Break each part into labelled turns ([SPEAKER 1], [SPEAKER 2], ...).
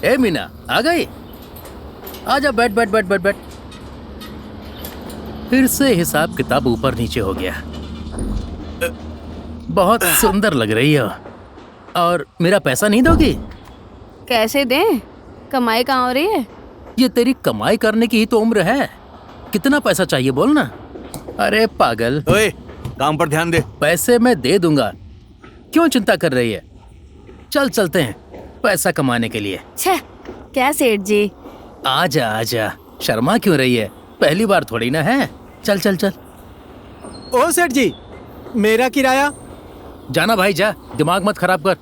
[SPEAKER 1] ए मीना, आ गई? आजा, बैठ बैठ बैठ बैठ बैठ। फिर से हिसाब किताब ऊपर नीचे हो गया। बहुत सुंदर लग रही हो। और मेरा पैसा नहीं दोगी?
[SPEAKER 2] कैसे दें? कमाई कहाँ हो रही है?
[SPEAKER 1] ये तेरी कमाई करने की ही तो उम्र है। कितना पैसा चाहिए बोल ना। अरे पागल।
[SPEAKER 3] ओए, काम पर ध्यान दे।
[SPEAKER 1] पैसे मैं दे दूंगा, क्यों चिंता कर रही है? चल चलते हैं पैसा कमाने के लिए।
[SPEAKER 2] छह, क्या सेठ जी?
[SPEAKER 1] आजा आजा, शर्मा क्यों रही है? पहली बार थोड़ी ना है। चल चल चल।
[SPEAKER 4] ओ सेठ जी, मेरा किराया?
[SPEAKER 1] जाना भाई, जा, दिमाग मत खराब कर।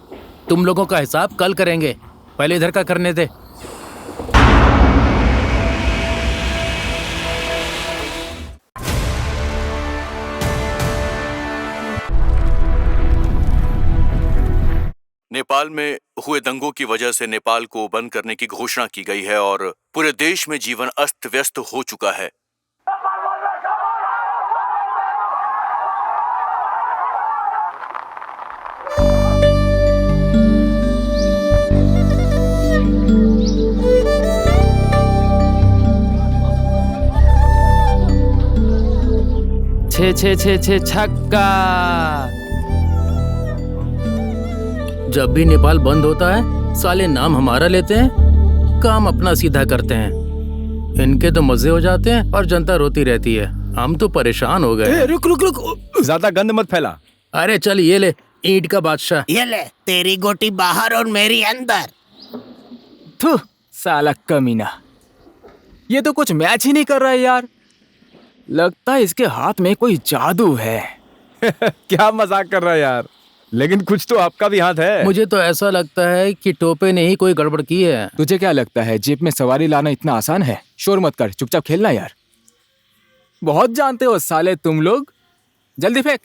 [SPEAKER 1] तुम लोगों का हिसाब कल करेंगे, पहले इधर का करने दे।
[SPEAKER 3] नेपाल में हुए दंगों की वजह से नेपाल को बंद करने की घोषणा की गई है और पूरे देश में जीवन अस्त व्यस्त हो चुका है।
[SPEAKER 5] छे छे छे छे छक्का।
[SPEAKER 1] जब भी नेपाल बंद होता है साले नाम हमारा लेते हैं, काम अपना सीधा करते हैं। इनके तो मजे हो जाते हैं और जनता रोती रहती है। हम तो परेशान हो गए।
[SPEAKER 4] रुक रुक रुक,
[SPEAKER 6] ज्यादा गंद मत फैला।
[SPEAKER 1] अरे चल, ये ले ईंट का बादशाह।
[SPEAKER 7] ये ले, तेरी गोटी बाहर और मेरी अंदर।
[SPEAKER 5] थू, साला कमीना। ये तो कुछ मैच ही नहीं कर रहा है यार। लगता है इसके हाथ में कोई जादू है।
[SPEAKER 6] क्या मजाक कर रहा है यार, लेकिन कुछ तो आपका भी हाथ है।
[SPEAKER 1] मुझे तो ऐसा लगता है कि टोपे ने ही कोई गड़बड़ की है।
[SPEAKER 5] तुझे क्या लगता है जेब में सवारी लाना इतना आसान है? शोर मत कर, चुपचाप खेलना यार। बहुत जानते हो साले तुम लोग। जल्दी फेंक।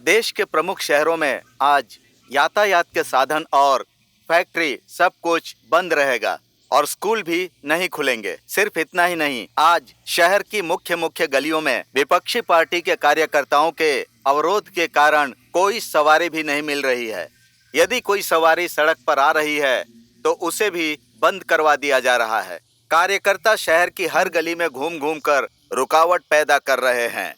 [SPEAKER 8] देश के प्रमुख शहरों में आज यातायात के साधन और फैक्ट्री सब कुछ बंद रहेगा और स्कूल भी नहीं खुलेंगे। सिर्फ इतना ही नहीं, आज शहर की मुख्य गलियों में विपक्षी पार्टी के कार्यकर्ताओं के अवरोध के कारण कोई सवारी भी नहीं मिल रही है। यदि कोई सवारी सड़क पर आ रही है तो उसे भी बंद करवा दिया जा रहा है। कार्यकर्ता शहर की हर गली में घूम घूम कर रुकावट पैदा कर रहे हैं।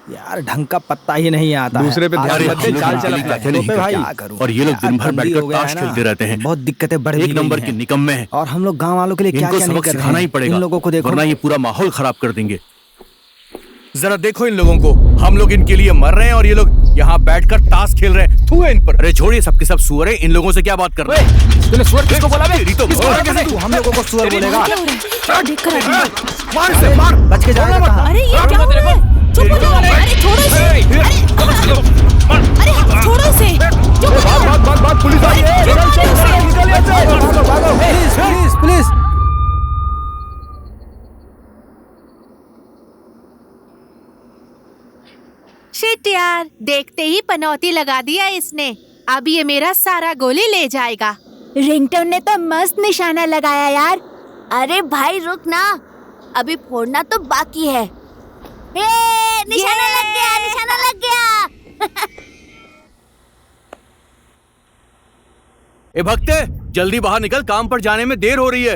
[SPEAKER 4] यार ढंग का पत्ता ही नहीं आता है।
[SPEAKER 6] दूसरे पे ध्यान मत दे, चाल चला
[SPEAKER 4] भाई।
[SPEAKER 3] और ये लोग दिन भर बैठकर ताश खेलते रहते हैं।
[SPEAKER 4] बहुत दिक्कतें बढ़
[SPEAKER 3] एक नंबर के निकम्मे हैं।
[SPEAKER 4] और हम लोग गांव वालों के लिए क्या
[SPEAKER 3] इनको
[SPEAKER 4] क्या नहीं
[SPEAKER 3] सबक
[SPEAKER 4] कर रहे
[SPEAKER 3] सिखाना ही
[SPEAKER 4] हैं।
[SPEAKER 3] पड़ेगा,
[SPEAKER 4] इन लोगों को देखो,
[SPEAKER 3] वरना ये पूरा माहौल खराब कर देंगे। जरा देखो इन लोगों को, हम लोग इनके लिए मर रहे हैं और ये लोग यहाँ बैठकर ताश खेल रहे हैं। थू है इन पर। अरे छोड़िए, सबके सब सुअर हैं, इन लोगों से क्या बात कर रहे हैं?
[SPEAKER 5] तूने सुअर किसको बोला बे?
[SPEAKER 4] तू हम लोगों को सुअर बोलेगा?
[SPEAKER 3] मार से मार,
[SPEAKER 4] बच के जाएगा कहाँ?
[SPEAKER 2] अरे ये क्या हो रहा है? चुप हो जाओ। अरे छोड़ो इसे। अरे छोड़ो इसे। चुप हो जाओ।
[SPEAKER 6] बात पुलिस आ रही है।
[SPEAKER 4] Police police.
[SPEAKER 2] शिट यार, देखते ही पनौती लगा दिया इसने। अब ये मेरा सारा गोली ले जाएगा।
[SPEAKER 9] रिंगटोन ने तो मस्त निशाना लगाया यार। अरे भाई रुक ना, अभी फोड़ना तो बाकी है। निशाना लग गया, निशाना लग गया।
[SPEAKER 3] ए भक्ते, जल्दी बाहर निकल, काम पर जाने में देर हो रही है।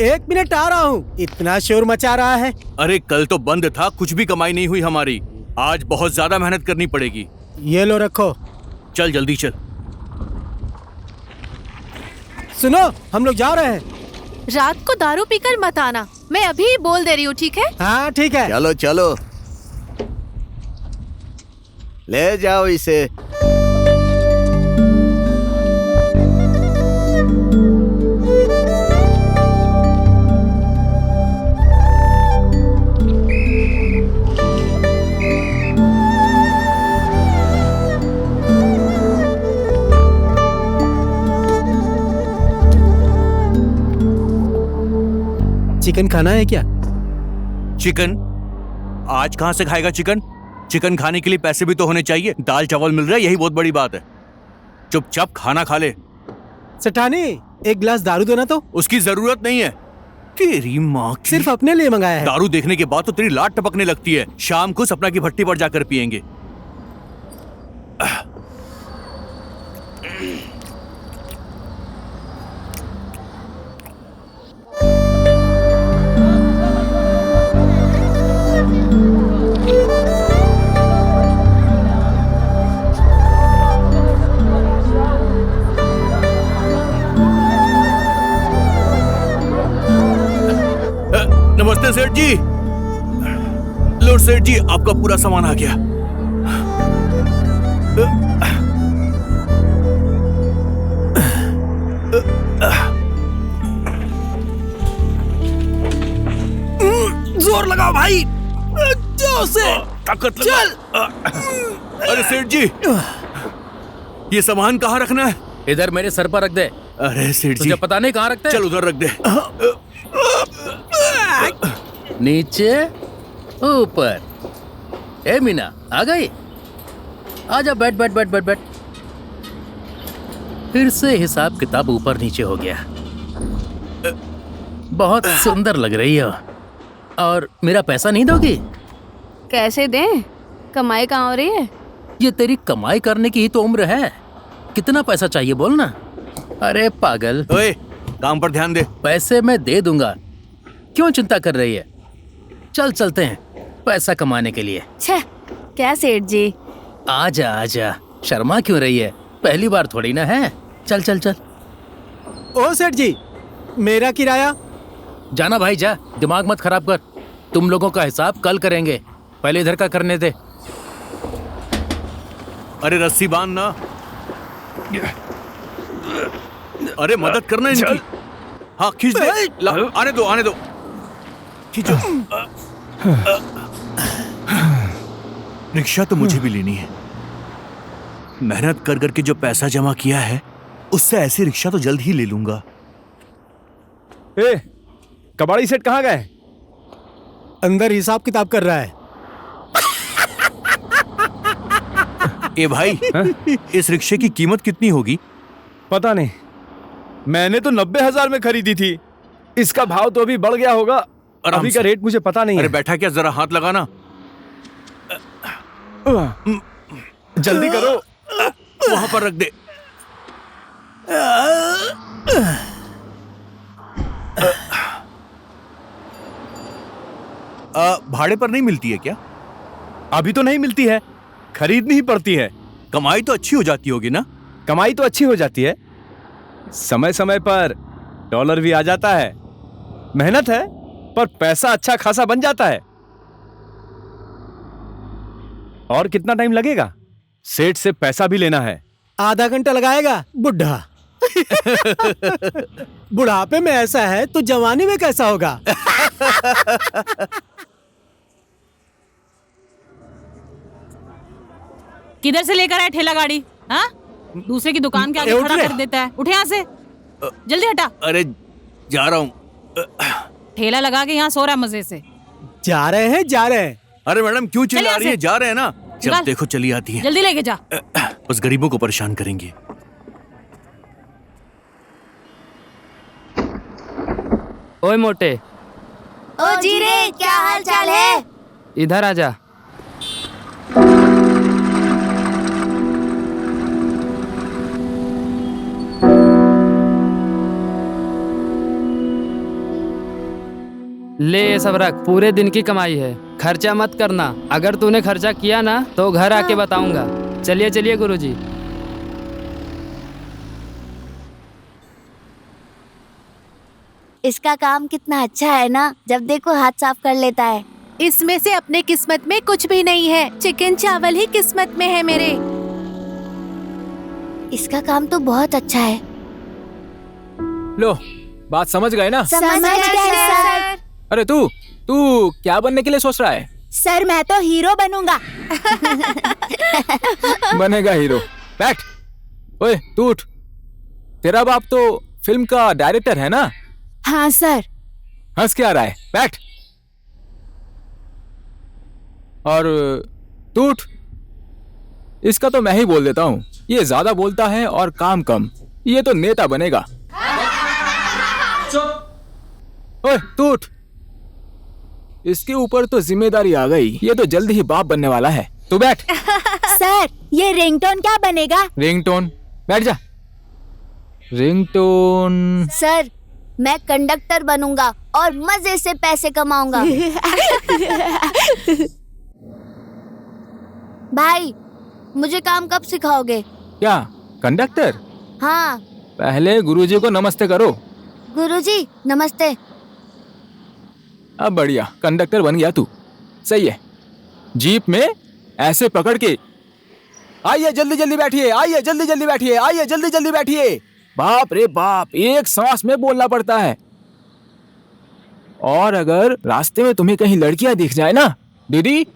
[SPEAKER 4] 1 मिनट आ रहा हूँ। इतना शोर मचा रहा है।
[SPEAKER 3] अरे कल तो बंद था, कुछ भी कमाई नहीं हुई हमारी। आज बहुत ज्यादा मेहनत करनी पड़ेगी।
[SPEAKER 4] ये लो रखो।
[SPEAKER 3] चल जल्दी चल।
[SPEAKER 4] सुनो, हम लोग जा रहे हैं।
[SPEAKER 2] रात को दारू पीकर मत आना, मैं अभी बोल दे रही हूँ, ठीक है?
[SPEAKER 4] हाँ ठीक है।
[SPEAKER 8] चलो चलो, ले जाओ इसे।
[SPEAKER 4] चिकन खाना है क्या?
[SPEAKER 3] चिकन? आज कहाँ से खाएगा चिकन? चिकन खाने के लिए पैसे भी तो होने चाहिए। दाल चावल मिल रहा है, यही बहुत बड़ी बात है। चुपचाप खाना खा ले।
[SPEAKER 4] सेठानी, एक गिलास दारू देना तो।
[SPEAKER 3] उसकी जरूरत नहीं है। तेरी माँ की।
[SPEAKER 4] सिर्फ अपने लिए मंगाया है।
[SPEAKER 3] दारू देखने के बाद तो तेरी लाट टपकने लगती है। शाम को सपना की भट्टी पर जाकर पियेंगे। नमस्ते सेठ जी। लो सेठ जी, आपका पूरा सामान आ गया।
[SPEAKER 4] जोर लगाओ भाई, जोर से।
[SPEAKER 3] ताकत चल। अरे सेठ जी, ये सामान कहाँ रखना है?
[SPEAKER 1] इधर मेरे सर पर रख दे।
[SPEAKER 3] अरे सेठ जी,
[SPEAKER 1] तुझे पता नहीं कहाँ रखते हैं?
[SPEAKER 3] चल उधर रख दे।
[SPEAKER 1] नीचे ऊपर। ए मीना, आ गई? आजा, बैठ बैठ बैठ बैठ बैठ। फिर से हिसाब किताब ऊपर नीचे हो गया। बहुत सुंदर लग रही हो। और मेरा पैसा नहीं दोगी?
[SPEAKER 9] कैसे दें? कमाई कहाँ हो रही है?
[SPEAKER 1] ये तेरी कमाई करने की ही तो उम्र है। कितना पैसा चाहिए बोल ना। अरे पागल,
[SPEAKER 3] ओए, काम पर ध्यान दे।
[SPEAKER 1] पैसे मैं दे दूंगा, क्यों चिंता कर रही है? चल चलते हैं पैसा कमाने के लिए।
[SPEAKER 9] छह, क्या सेठ जी?
[SPEAKER 1] आजा आजा, शर्मा क्यों रही है? पहली बार थोड़ी ना है। चल चल चल।
[SPEAKER 4] ओ सेठ जी, मेरा किराया।
[SPEAKER 1] जाना भाई, जा, दिमाग मत खराब कर। तुम लोगों का हिसाब कल करेंगे, पहले इधर का करने दे।
[SPEAKER 3] अरे रस्सी बांध ना। अरे मदद करना इनकी। हाँ खींच दे। आने दो आने दो, खींचो। रिक्शा तो मुझे भी लेनी है। मेहनत कर करके जो पैसा जमा किया है, उससे ऐसी रिक्शा तो जल्द ही ले लूंगा।
[SPEAKER 6] ए, कबाड़ी सेठ कहाँ गए?
[SPEAKER 4] अंदर हिसाब किताब कर रहा है।
[SPEAKER 3] ए भाई, इस रिक्शे की कीमत कितनी होगी?
[SPEAKER 6] पता नहीं, मैंने तो 90,000 में खरीदी थी। इसका भाव तो अभी बढ़ गया होगा।
[SPEAKER 3] आराम
[SPEAKER 6] अभी
[SPEAKER 3] से।
[SPEAKER 6] का रेट मुझे पता नहीं
[SPEAKER 3] अरे
[SPEAKER 6] है।
[SPEAKER 3] बैठा क्या, जरा हाथ लगाना।
[SPEAKER 6] जल्दी करो।
[SPEAKER 3] वहां पर रख दे। भाड़े पर नहीं मिलती है क्या?
[SPEAKER 6] अभी तो नहीं मिलती है, खरीदनी ही पड़ती है।
[SPEAKER 3] कमाई तो अच्छी हो जाती होगी ना?
[SPEAKER 6] कमाई तो अच्छी हो जाती है, समय समय पर डॉलर भी आ जाता है। मेहनत है, पर पैसा अच्छा खासा बन जाता है। और कितना टाइम लगेगा? सेठ से पैसा भी लेना है।
[SPEAKER 4] आधा घंटा लगाएगा बुढ़ा। बुढ़ापे में ऐसा है तो जवानी में कैसा होगा?
[SPEAKER 10] किधर से लेकर आए ठेला गाड़ी? हाँ, दूसरे की दुकान के आगे
[SPEAKER 4] उठ
[SPEAKER 10] खड़ा
[SPEAKER 4] रे।
[SPEAKER 10] कर देता है। उठे यहाँ से, जल्दी हटा।
[SPEAKER 3] अरे जा रहा हूँ।
[SPEAKER 10] ठेला लगा के यहाँ सो रहा है मजे से।
[SPEAKER 4] जा रहे हैं जा रहे हैं।
[SPEAKER 3] अरे मैडम क्यों
[SPEAKER 10] चल
[SPEAKER 3] चिल्ला
[SPEAKER 10] यहाँ
[SPEAKER 3] रही है?
[SPEAKER 10] से।
[SPEAKER 3] जा रहे हैं ना। जब
[SPEAKER 10] निकाल।
[SPEAKER 3] देखो चली आती है।
[SPEAKER 10] जल्दी लेके जा।
[SPEAKER 3] उस गरीबों को परेशान करेंगे।
[SPEAKER 5] ओए मोटे,
[SPEAKER 9] ओ जीरे, क्या हाल चाल है?
[SPEAKER 5] इधर आजा। ले ये सब रख, पूरे दिन की कमाई है। खर्चा मत करना, अगर तूने खर्चा किया ना तो घर आके बताऊंगा। चलिए चलिए गुरुजी।
[SPEAKER 9] इसका काम कितना अच्छा है ना, जब देखो हाथ साफ कर लेता है।
[SPEAKER 2] इसमें से अपने किस्मत में कुछ भी नहीं है। चिकन चावल ही किस्मत में है मेरे।
[SPEAKER 9] इसका काम तो बहुत अच्छा है।
[SPEAKER 5] लो, बात समझ गए ना?
[SPEAKER 9] समझ गए सर।
[SPEAKER 5] अरे तू तू क्या बनने के लिए सोच रहा है?
[SPEAKER 9] सर मैं तो हीरो बनूंगा।
[SPEAKER 5] बनेगा हीरो। बैठ। ओए तू उठ। तेरा बाप तो फिल्म का डायरेक्टर है ना?
[SPEAKER 9] हाँ सर।
[SPEAKER 5] हंस क्या रहा है? बैठ। और तू उठ। इसका तो मैं ही बोल देता हूँ। ये ज्यादा बोलता है और काम कम। ये तो नेता बनेगा। ओए तू उठ। इसके ऊपर तो जिम्मेदारी आ गई। ये तो जल्द ही बाप बनने वाला है। तू बैठ।
[SPEAKER 9] सर ये रिंगटोन क्या बनेगा?
[SPEAKER 5] रिंगटोन? बैठ जा। रिंगटोन?
[SPEAKER 9] सर मैं कंडक्टर बनूंगा और मजे से पैसे कमाऊंगा। भाई मुझे काम कब सिखाओगे?
[SPEAKER 5] क्या कंडक्टर?
[SPEAKER 9] हाँ।
[SPEAKER 5] पहले गुरुजी को नमस्ते करो।
[SPEAKER 9] गुरुजी नमस्ते।
[SPEAKER 5] अब बढ़िया, कंडक्टर बन गया तू। सही है। जीप में ऐसे पकड़ के, आइए जल्दी जल्दी बैठिए, आइए जल्दी जल्दी बैठिए, आइए जल्दी जल्दी बैठिए। बाप रे बाप, एक सांस में बोलना पड़ता है। और अगर रास्ते में तुम्हें कहीं लड़कियां दिख जाए ना, दीदी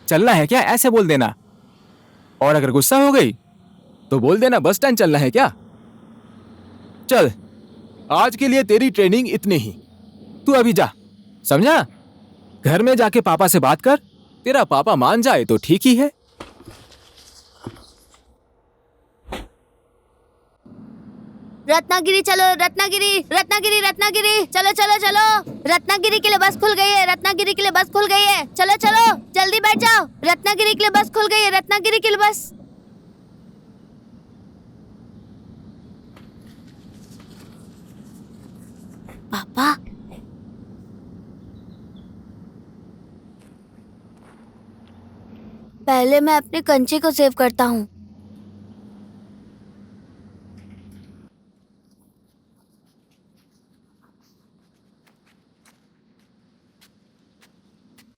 [SPEAKER 5] चलना है क्या, ऐसे बोल देना। और अगर गुस्सा हो गई तो बोल देना बस स्टैंड चलना है क्या। चल, आज के लिए तेरी ट्रेनिंग इतनी ही। तू अभी जा, समझा। घर में जाके पापा से बात कर, तेरा पापा मान जाए तो ठीक ही है।
[SPEAKER 9] रत्नागिरी चलो, रत्नागिरी रत्नागिरी रत्नागिरी, चलो चलो चलो। रत्नागिरी के लिए बस खुल गई है, रत्नागिरी के लिए बस खुल गई है। चलो चलो जल्दी बैठ जाओ, रत्नागिरी के लिए बस खुल गई है, रत्नागिरी के लिए बस। पापा, पहले मैं अपने कंचे को सेव करता हूँ।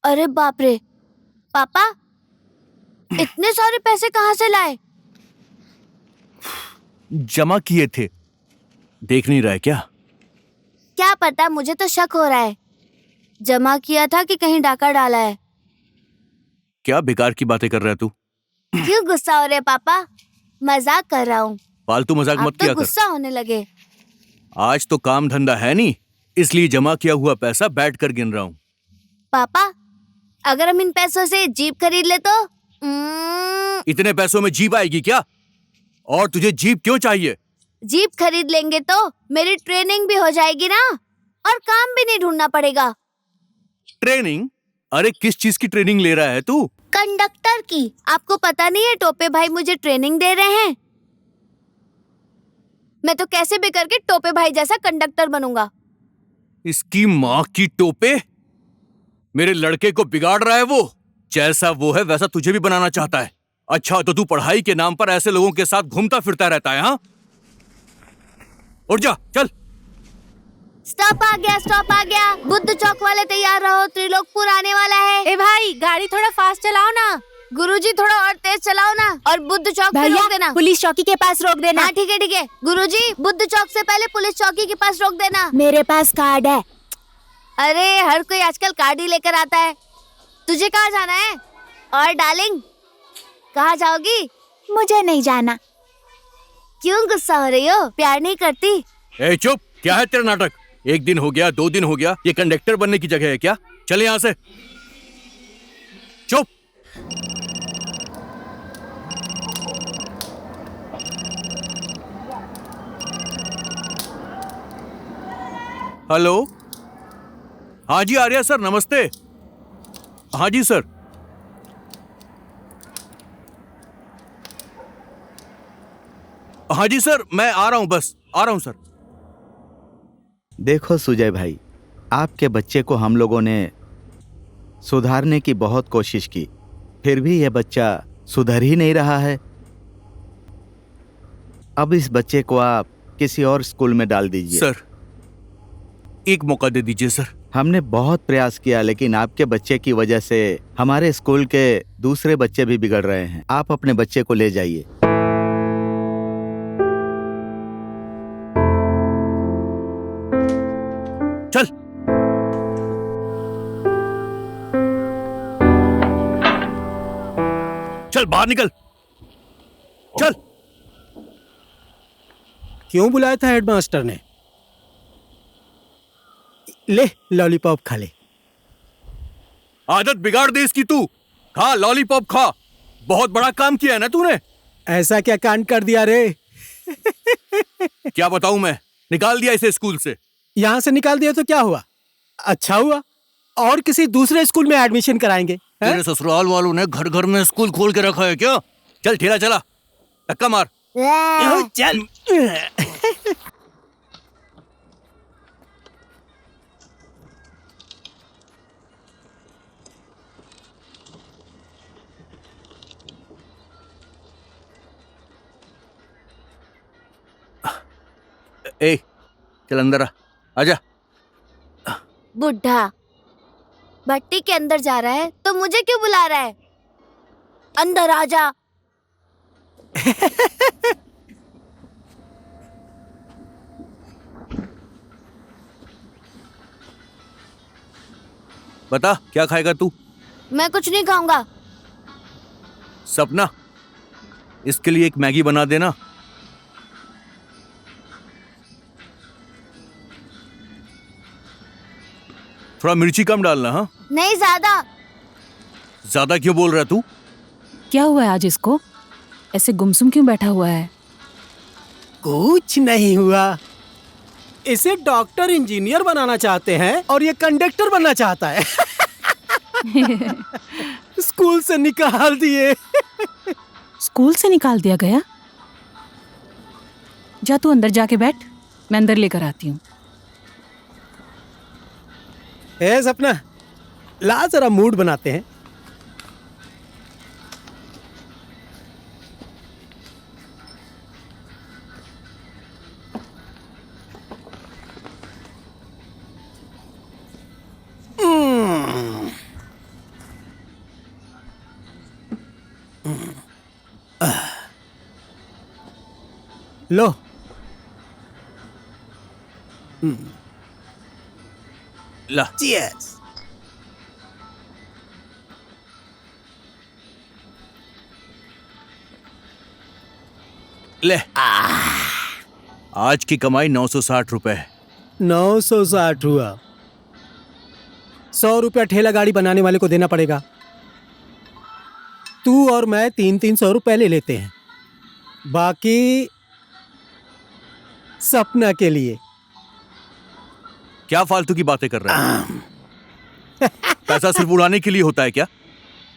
[SPEAKER 9] अरे बाप रे, पापा इतने सारे पैसे कहाँ से लाए?
[SPEAKER 3] जमा किए थे, देख नहीं रहा है क्या?
[SPEAKER 9] क्या पता, मुझे तो शक हो रहा है। जमा किया था कि कहीं डाका डाला है।
[SPEAKER 3] क्या बेकार की बातें कर रहा है तू?
[SPEAKER 9] क्यों गुस्सा हो रहे पापा? मजाक कर रहा हूँ।
[SPEAKER 3] फालतू मजाक मत किया
[SPEAKER 9] तो
[SPEAKER 3] कर।
[SPEAKER 9] गुस्सा होने लगे।
[SPEAKER 3] आज तो काम धंधा है नहीं, इसलिए जमा किया हुआ पैसा बैठ कर गिन रहा हूँ।
[SPEAKER 9] पापा, अगर हम इन पैसों से जीप खरीद ले तो?
[SPEAKER 3] इतने पैसों में जीप आएगी क्या? और तुझे जीप क्यों चाहिए?
[SPEAKER 9] जीप खरीद लेंगे तो मेरी ट्रेनिंग भी हो जाएगी ना, और काम भी नहीं ढूंढना पड़ेगा।
[SPEAKER 3] ट्रेनिंग? अरे किस चीज की ट्रेनिंग ले रहा है तू?
[SPEAKER 9] कंडक्टर की। आपको पता नहीं है, टोपे भाई मुझे ट्रेनिंग दे रहे हैं। मैं तो कैसे भी करके टोपे भाई जैसा कंडक्टर बनूंगा।
[SPEAKER 3] इसकी माँ की टोपे, मेरे लड़के को बिगाड़ रहा है वो। जैसा वो है वैसा तुझे भी बनाना चाहता है। अच्छा, तो तू पढ़ाई के नाम पर ऐसे लोगों के साथ घूमता फिरता रहता है? हाँ, उठ जा, चल।
[SPEAKER 9] स्टॉप आ गया, स्टॉप आ गया। बुद्ध चौक वाले तैयार रहो, त्रिलोकपुर आने वाला है।
[SPEAKER 2] ए भाई, गाड़ी थोड़ा फास्ट चलाओ ना।
[SPEAKER 9] गुरुजी थोड़ा और तेज चलाओ ना, और बुद्ध चौक पे रोक देना।
[SPEAKER 2] पुलिस चौकी के पास रोक देना।
[SPEAKER 9] हाँ ठीक है ठीक है। गुरुजी, बुद्ध चौक से पहले पुलिस चौकी के पास रोक देना।
[SPEAKER 2] मेरे पास कार्ड है।
[SPEAKER 9] अरे हर कोई आजकल कार्ड ही लेकर आता है। तुझे कहाँ जाना है? और डार्लिंग, कहाँ जाओगी?
[SPEAKER 2] मुझे नहीं जाना।
[SPEAKER 9] क्यों गुस्सा हो रही हो? प्यार नहीं करती?
[SPEAKER 3] ए चुप, क्या है तेरा नाटक? एक दिन हो गया, 2 दिन हो गया, ये कंडक्टर बनने की जगह है क्या? चल यहाँ से, चुप। हेलो, हाँ जी आर्या सर, नमस्ते। हाँ जी सर। हाँ जी सर, मैं आ रहा हूं, बस आ रहा हूं सर।
[SPEAKER 8] देखो सुजय भाई, आपके बच्चे को हम लोगों ने सुधारने की बहुत कोशिश की, फिर भी यह बच्चा सुधर ही नहीं रहा है। अब इस बच्चे को आप किसी और स्कूल में डाल दीजिए।
[SPEAKER 3] सर, एक मौका दे दीजिए सर।
[SPEAKER 8] हमने बहुत प्रयास किया, लेकिन आपके बच्चे की वजह से हमारे स्कूल के दूसरे बच्चे भी बिगड़ रहे हैं। आप अपने बच्चे को ले जाइए।
[SPEAKER 3] चल। चल बाहर निकल, चल।
[SPEAKER 4] क्यों बुलाया था हेडमास्टर ने? ले लॉलीपॉप खा ले।
[SPEAKER 3] आदत बिगाड़ दे इसकी तू। खा लॉलीपॉप खा। बहुत बड़ा काम किया है ना तूने।
[SPEAKER 4] ऐसा क्या कांड कर दिया रे?
[SPEAKER 3] क्या बताऊं मैं, निकाल दिया इसे स्कूल से।
[SPEAKER 4] यहाँ से निकाल दिया तो क्या हुआ? अच्छा हुआ, और किसी दूसरे स्कूल में एडमिशन कराएंगे।
[SPEAKER 3] तेरे ससुराल वालों ने घर घर में स्कूल खोल के रखा है क्या? चल ठेला चला, धक्का मार।
[SPEAKER 4] चल।
[SPEAKER 3] ए, चल अंदर आ, आजा।
[SPEAKER 9] बुढ़ा भट्टी के अंदर जा रहा है तो मुझे क्यों बुला रहा है? अंदर आ जा।
[SPEAKER 3] बता क्या खाएगा तू?
[SPEAKER 9] मैं कुछ नहीं खाऊंगा।
[SPEAKER 3] सपना, इसके लिए एक मैगी बना देना। थोड़ा मिर्ची कम डालना। हाँ,
[SPEAKER 9] नहीं, ज्यादा।
[SPEAKER 3] ज्यादा क्यों बोल रहा तू?
[SPEAKER 10] क्या हुआ है आज इसको? ऐसे गुमसुम क्यों बैठा हुआ है?
[SPEAKER 4] कुछ नहीं हुआ। इसे डॉक्टर इंजीनियर बनाना चाहते हैं और ये कंडक्टर बनना चाहता है। स्कूल से निकाल दिए।
[SPEAKER 10] स्कूल से निकाल दिया गया? जा तू अंदर जाके बैठ, मैं अंदर लेकर आती हूँ।
[SPEAKER 4] ए सपना, ला जरा मूड बनाते हैं। लो।
[SPEAKER 3] ला।
[SPEAKER 4] Cheers।
[SPEAKER 3] ले। आज की कमाई 960 रुपए।
[SPEAKER 4] 960 हुआ। 100 रुपया ठेला गाड़ी बनाने वाले को देना पड़ेगा। तू और मैं 300 रुपए ले लेते हैं, बाकी सपना के लिए।
[SPEAKER 3] क्या फालतू की बातें कर रहा है? पैसा सिर्फ उड़ाने के लिए होता है क्या?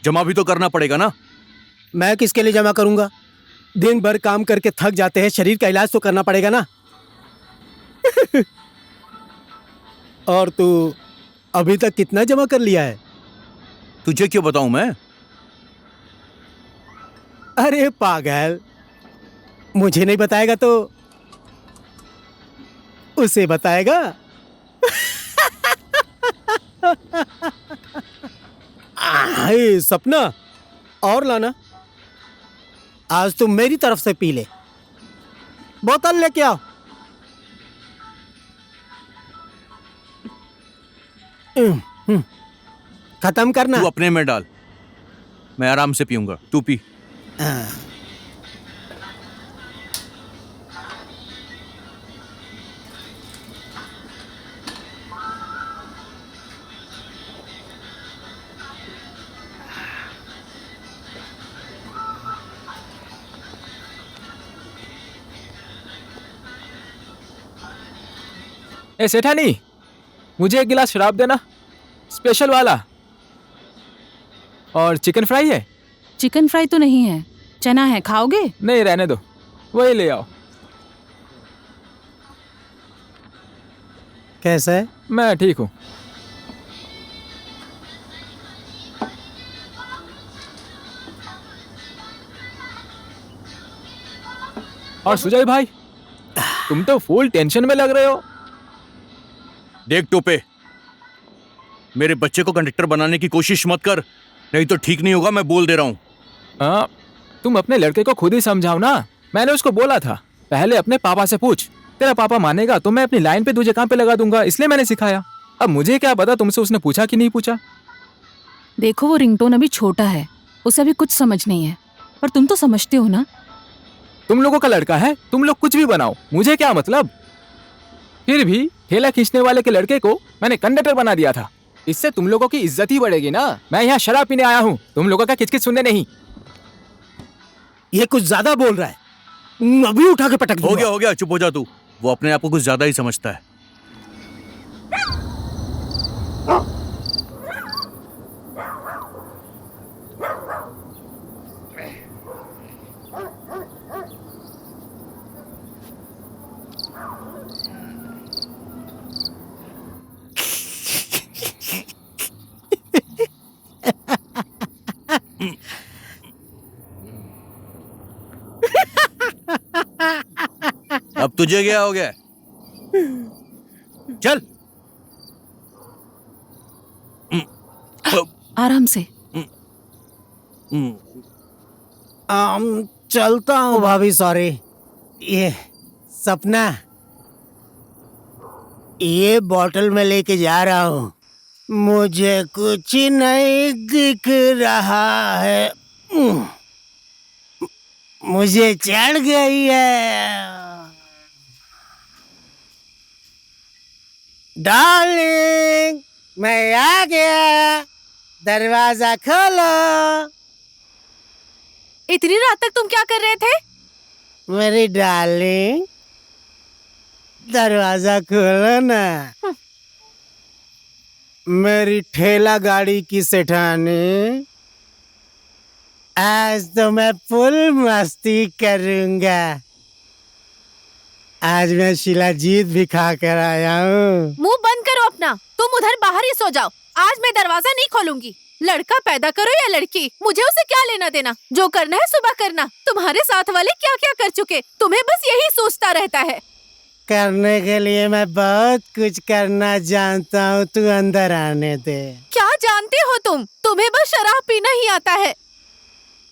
[SPEAKER 3] जमा भी तो करना पड़ेगा ना।
[SPEAKER 4] मैं किसके लिए जमा करूंगा? दिन भर काम करके थक जाते हैं, शरीर का इलाज तो करना पड़ेगा ना। और तू अभी तक कितना जमा कर लिया है?
[SPEAKER 3] तुझे क्यों बताऊं मैं?
[SPEAKER 4] अरे पागल, मुझे नहीं बताएगा तो उसे बताएगा। हे सपना, और लाना। आज तुम मेरी तरफ से पी ले। बोतल लेके आओ। खत्म करना।
[SPEAKER 3] तू अपने में डाल, मैं आराम से पीऊंगा। तू पी।
[SPEAKER 5] ए सेठानी, मुझे एक गिलास शराब देना, स्पेशल वाला। और चिकन फ्राई है?
[SPEAKER 10] चिकन फ्राई तो नहीं है, चना है, खाओगे?
[SPEAKER 5] नहीं, रहने दो, वही ले आओ।
[SPEAKER 4] कैसा है?
[SPEAKER 5] मैं ठीक हूँ। और सुजय भाई, तुम तो फुल टेंशन में लग रहे हो।
[SPEAKER 3] देख टोपे, मेरे बच्चे को कंडक्टर बनाने की कोशिश मत कर, नहीं तो ठीक नहीं होगा, मैं बोल दे रहा हूँ।
[SPEAKER 5] हाँ, तुम अपने लड़के को खुद ही समझाओ ना। मैंने उसको बोला था पहले अपने पापा से पूछ, तेरा पापा मानेगा तो मैं अपनी लाइन पे तुझे काम पे लगा दूंगा, इसलिए मैंने सिखाया। अब मुझे क्या पता तुमसे उसने पूछा कि नहीं पूछा।
[SPEAKER 10] देखो, वो रिंगटोन अभी छोटा है, उसे अभी कुछ समझ नहीं है, पर तुम तो समझते हो ना।
[SPEAKER 5] तुम लोगों का लड़का है, तुम लोग कुछ भी बनाओ, मुझे क्या मतलब। फिर भी ठेला खींचने वाले के लड़के को मैंने कंडक्टर बना दिया था, इससे तुम लोगों की इज्जत ही बढ़ेगी ना। मैं यहाँ शराब पीने आया हूँ, तुम लोगों का किचकिच सुनने नहीं।
[SPEAKER 4] ये कुछ ज्यादा बोल रहा है, अभी उठा के पटक दूंगा।
[SPEAKER 3] हो गया, चुप हो जा तू। वो अपने आप को कुछ ज्यादा ही समझता है। अब तुझे क्या हो गया? चल।
[SPEAKER 10] आराम से।
[SPEAKER 4] चलता हूँ भाभी, सॉरी। ये सपना, ये बॉटल में लेके जा रहा हूँ। मुझे कुछ नहीं दिख रहा है, मुझे चढ़ गई है। डार्लिंग, मैं आ गया, दरवाजा खोलो।
[SPEAKER 2] इतनी रात तक तुम क्या कर रहे थे?
[SPEAKER 4] मेरी डार्लिंग, दरवाजा खोलो ना। मेरी ठेला गाड़ी की सेठानी, आज तो मैं फुल मस्ती करूंगा। आज मैं शिलाजीत भी खा कर आया हूँ।
[SPEAKER 2] मुंह बंद करो अपना, तुम उधर बाहर ही सो जाओ। आज मैं दरवाजा नहीं खोलूंगी। लड़का पैदा करो या लड़की, मुझे उसे क्या लेना देना। जो करना है सुबह करना। तुम्हारे साथ वाले क्या क्या कर चुके, तुम्हें बस यही सोचता रहता है।
[SPEAKER 4] करने के लिए मैं बहुत कुछ करना जानता हूँ, तू अंदर आने दे।
[SPEAKER 2] क्या जानते हो तुम? तुम्हें बस शराब पीना ही आता है।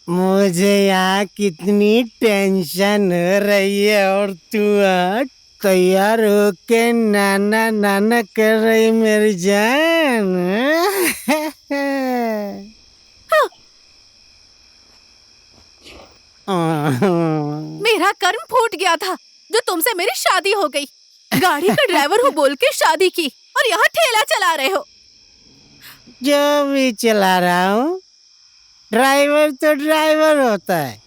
[SPEAKER 4] मुझे यहाँ कितनी टेंशन हो रही है और तू आज तैयार होके नाना नाना कर रही मेरी जान।
[SPEAKER 2] मेरा कर्म फूट गया था जो तुमसे मेरी शादी हो गई। गाड़ी का ड्राइवर हूँ बोल के शादी की और यहाँ ठेला चला रहे हो।
[SPEAKER 4] जो भी चला रहा हूँ, ड्राइवर तो ड्राइवर होता है।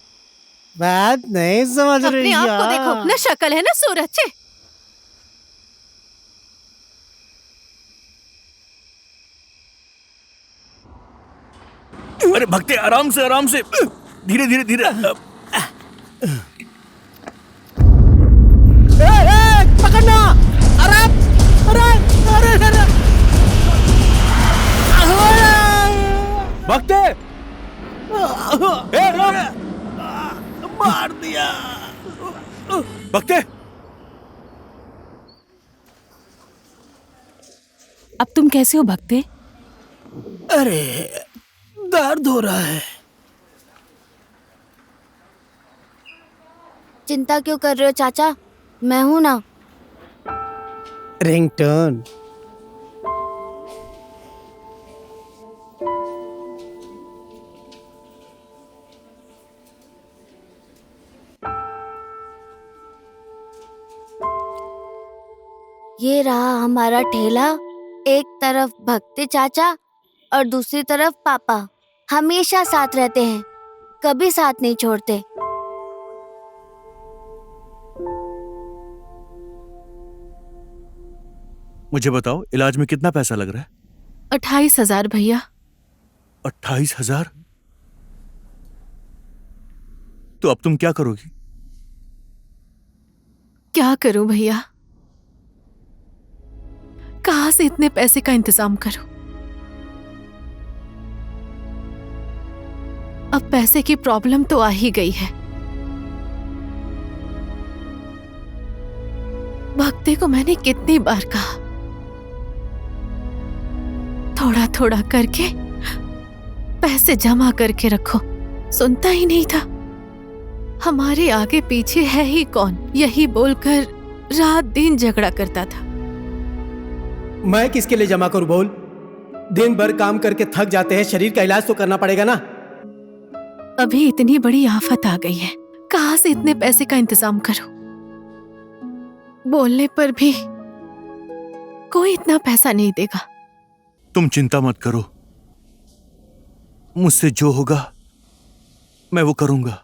[SPEAKER 4] बात नहीं समझ रही।
[SPEAKER 2] अपने आप को देखो, न शक्ल है न सूरत। छे।
[SPEAKER 3] अरे भक्ते, आराम से आराम से, धीरे धीरे धीरे।
[SPEAKER 4] पकड़ना! अरे अरे अरे अरे
[SPEAKER 6] भक्ते,
[SPEAKER 4] मार दिया।
[SPEAKER 3] भक्ते,
[SPEAKER 10] अब तुम कैसे हो भक्ते?
[SPEAKER 4] अरे दर्द हो रहा है।
[SPEAKER 9] चिंता क्यों कर रहे हो चाचा, मैं हूं ना।
[SPEAKER 4] रिंगटोन।
[SPEAKER 9] ये रहा हमारा ठेला, एक तरफ भक्ते चाचा और दूसरी तरफ पापा। हमेशा साथ रहते हैं, कभी साथ नहीं छोड़ते।
[SPEAKER 3] मुझे बताओ, इलाज में कितना पैसा लग रहा है?
[SPEAKER 10] 28,000 भैया।
[SPEAKER 3] 28,000? तो अब तुम क्या करोगी?
[SPEAKER 10] क्या करूं भैया, कहां से इतने पैसे का इंतजाम करूं? अब पैसे की प्रॉब्लम तो आ ही गई है। भक्ते को मैंने कितनी बार कहा, थोड़ा थोड़ा करके पैसे जमा करके रखो, सुनता ही नहीं था। हमारे आगे पीछे है ही कौन, यही बोलकर रात दिन झगड़ा करता था।
[SPEAKER 4] मैं किसके लिए जमा करूं बोल? दिन भर काम करके थक जाते हैं, शरीर का इलाज तो करना पड़ेगा ना।
[SPEAKER 10] अभी इतनी बड़ी आफत आ गई है, कहां से इतने पैसे का इंतजाम करूं? बोलने पर भी कोई इतना पैसा नहीं देगा।
[SPEAKER 3] तुम चिंता मत करो, मुझसे जो होगा मैं वो करूंगा।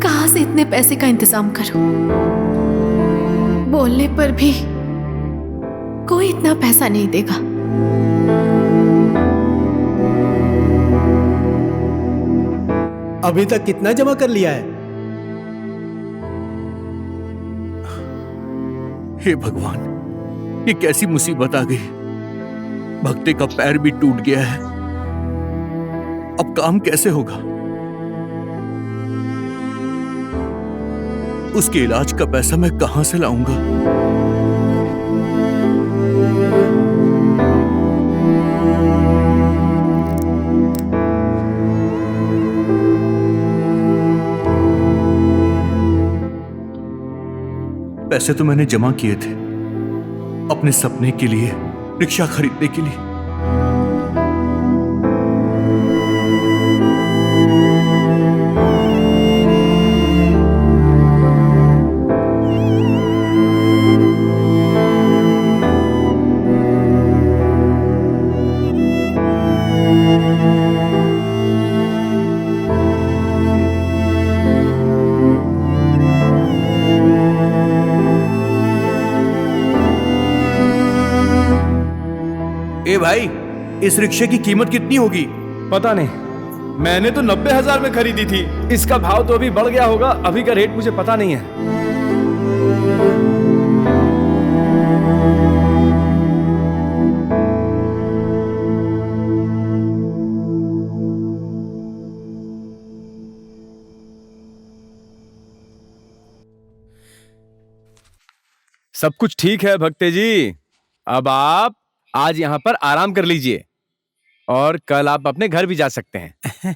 [SPEAKER 10] कहां से इतने पैसे का इंतजाम करूं? बोलने पर भी कोई इतना पैसा नहीं देगा।
[SPEAKER 4] अभी तक कितना जमा कर लिया है?
[SPEAKER 3] हे भगवान, ये कैसी मुसीबत आ गई। भक्ति का पैर भी टूट गया है। अब काम कैसे होगा? उसके इलाज का पैसा मैं कहां से लाऊंगा? पैसे तो मैंने जमा किए थे अपने सपने के लिए, रिक्शा खरीदने के लिए। ए भाई, इस रिक्शे की कीमत कितनी होगी?
[SPEAKER 6] पता नहीं, मैंने तो 90,000 में खरीदी थी। इसका भाव तो अभी बढ़ गया होगा, अभी का रेट मुझे पता नहीं है। सब कुछ ठीक है भक्ते जी, अब आप आज यहाँ पर आराम कर लीजिए और कल आप अपने घर भी जा सकते हैं।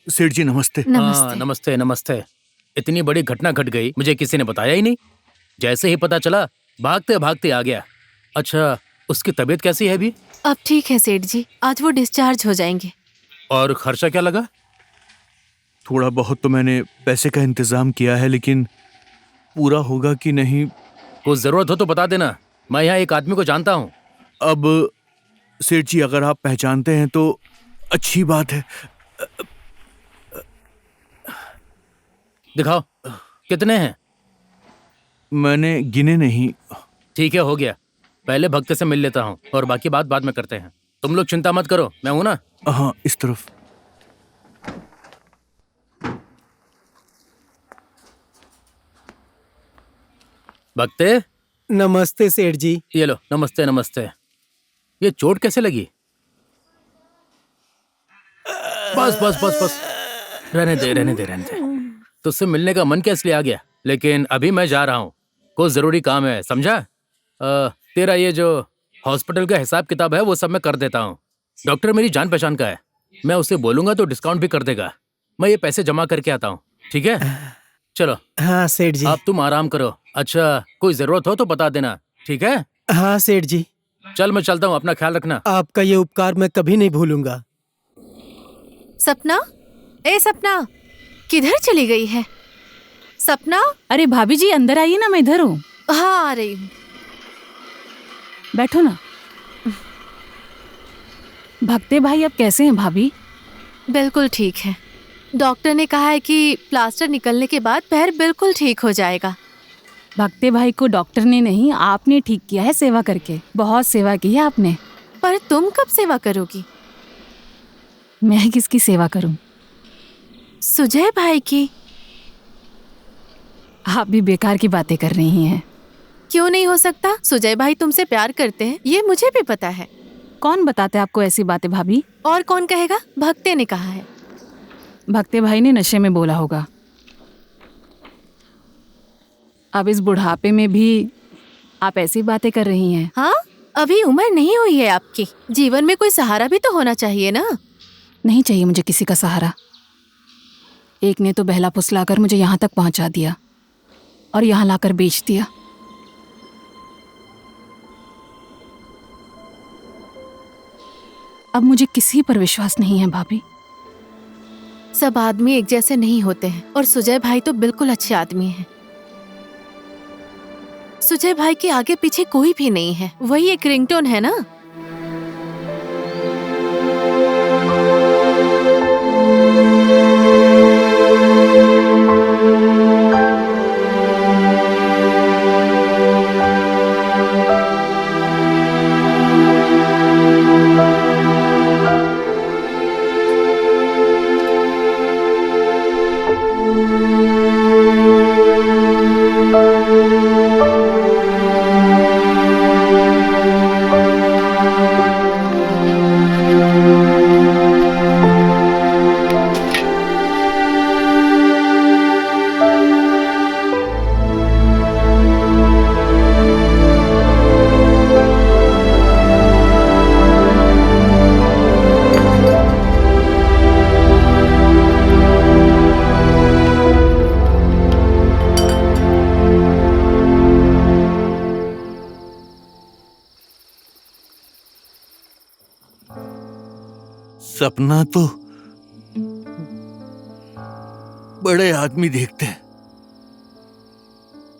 [SPEAKER 3] सेठ जी नमस्ते।
[SPEAKER 1] हाँ, नमस्ते नमस्ते। इतनी बड़ी घटना घट गई, मुझे किसी ने बताया ही नहीं। जैसे ही पता चला भागते भागते आ गया। अच्छा, उसकी तबीयत कैसी है अभी?
[SPEAKER 10] अब ठीक है सेठ जी, आज वो डिस्चार्ज हो जाएंगे।
[SPEAKER 1] और खर्चा क्या लगा?
[SPEAKER 3] थोड़ा बहुत तो मैंने पैसे का इंतजाम किया है, लेकिन पूरा होगा कि नहीं?
[SPEAKER 1] कुछ जरूरत हो तो बता देना, मैं यहाँ एक आदमी को जानता हूँ।
[SPEAKER 3] अब सेठ जी अगर आप पहचानते हैं तो अच्छी बात है।
[SPEAKER 1] दिखाओ, कितने हैं?
[SPEAKER 3] मैंने गिने नहीं।
[SPEAKER 1] ठीक है, हो गया। पहले भक्त से मिल लेता हूँ और बाकी बात बाद में करते हैं। तुम लोग चिंता मत करो, मैं हूं ना।
[SPEAKER 3] हाँ, इस तरफ।
[SPEAKER 1] भक्ते,
[SPEAKER 4] नमस्ते सेठ जी।
[SPEAKER 1] ये लो। नमस्ते नमस्ते। ये चोट कैसे लगी? बस बस बस बस, रहने दे रहने दे रहने दे। तुझसे मिलने का मन कैसे आ गया, लेकिन अभी मैं जा रहा हूँ, कुछ जरूरी काम है, समझा? तेरा ये जो हॉस्पिटल का हिसाब किताब है वो सब मैं कर देता हूँ। डॉक्टर मेरी जान पहचान का है, मैं उससे बोलूंगा तो डिस्काउंट भी कर देगा। मैं ये पैसे जमा करके आता हूँ, ठीक है? चलो।
[SPEAKER 4] हाँ सेठ जी।
[SPEAKER 1] अब तुम आराम करो। अच्छा, कोई जरूरत हो तो बता देना, ठीक है?
[SPEAKER 4] हाँ सेठ जी।
[SPEAKER 1] चल मैं चलता हूँ, अपना ख्याल रखना।
[SPEAKER 4] आपका ये उपकार मैं कभी नहीं भूलूंगा।
[SPEAKER 10] सपना, ए सपना, किधर चली गई है? सपना।
[SPEAKER 11] अरे भाभी जी अंदर आइए ना, मैं इधर हूँ।
[SPEAKER 10] हाँ आ रही हूँ।
[SPEAKER 11] बैठो ना। भक्ते भाई अब कैसे हैं भाभी?
[SPEAKER 10] बिल्कुल ठीक है। डॉक्टर ने कहा है कि प्लास्टर निकलने के बाद पैर बिल्कुल ठीक हो जाएगा।
[SPEAKER 11] भक्ते भाई को डॉक्टर ने नहीं, आपने ठीक किया है सेवा करके। बहुत सेवा की है आपने।
[SPEAKER 10] पर तुम कब सेवा करोगी?
[SPEAKER 11] मैं किसकी सेवा करूं?
[SPEAKER 10] सुजय भाई की।
[SPEAKER 11] आप भी बेकार की बातें कर रही हैं।
[SPEAKER 10] क्यों नहीं हो सकता? सुजय भाई तुमसे प्यार करते हैं, ये मुझे भी पता है।
[SPEAKER 11] कौन बताते आपको ऐसी बातें भाभी?
[SPEAKER 10] और कौन कहेगा? भक्ते ने कहा है।
[SPEAKER 11] भक्ते भाई ने नशे में बोला होगा। अब इस बुढ़ापे में भी आप ऐसी बातें कर रही हैं।
[SPEAKER 10] हाँ, अभी उम्र नहीं हुई है आपकी, जीवन में कोई सहारा भी तो होना चाहिए ना।
[SPEAKER 11] नहीं चाहिए मुझे किसी का सहारा। एक ने तो बहला फुसलाकर मुझे यहाँ तक पहुँचा दिया और यहाँ लाकर बेच दिया। अब मुझे किसी पर विश्वास नहीं है भाभी।
[SPEAKER 10] सब आदमी एक जैसे नहीं होते हैं और सुजय भाई तो बिल्कुल अच्छे आदमी हैं। सुजय भाई के आगे पीछे कोई भी नहीं है, वही एक रिंगटोन है ना।
[SPEAKER 3] सपना तो बड़े आदमी देखते हैं,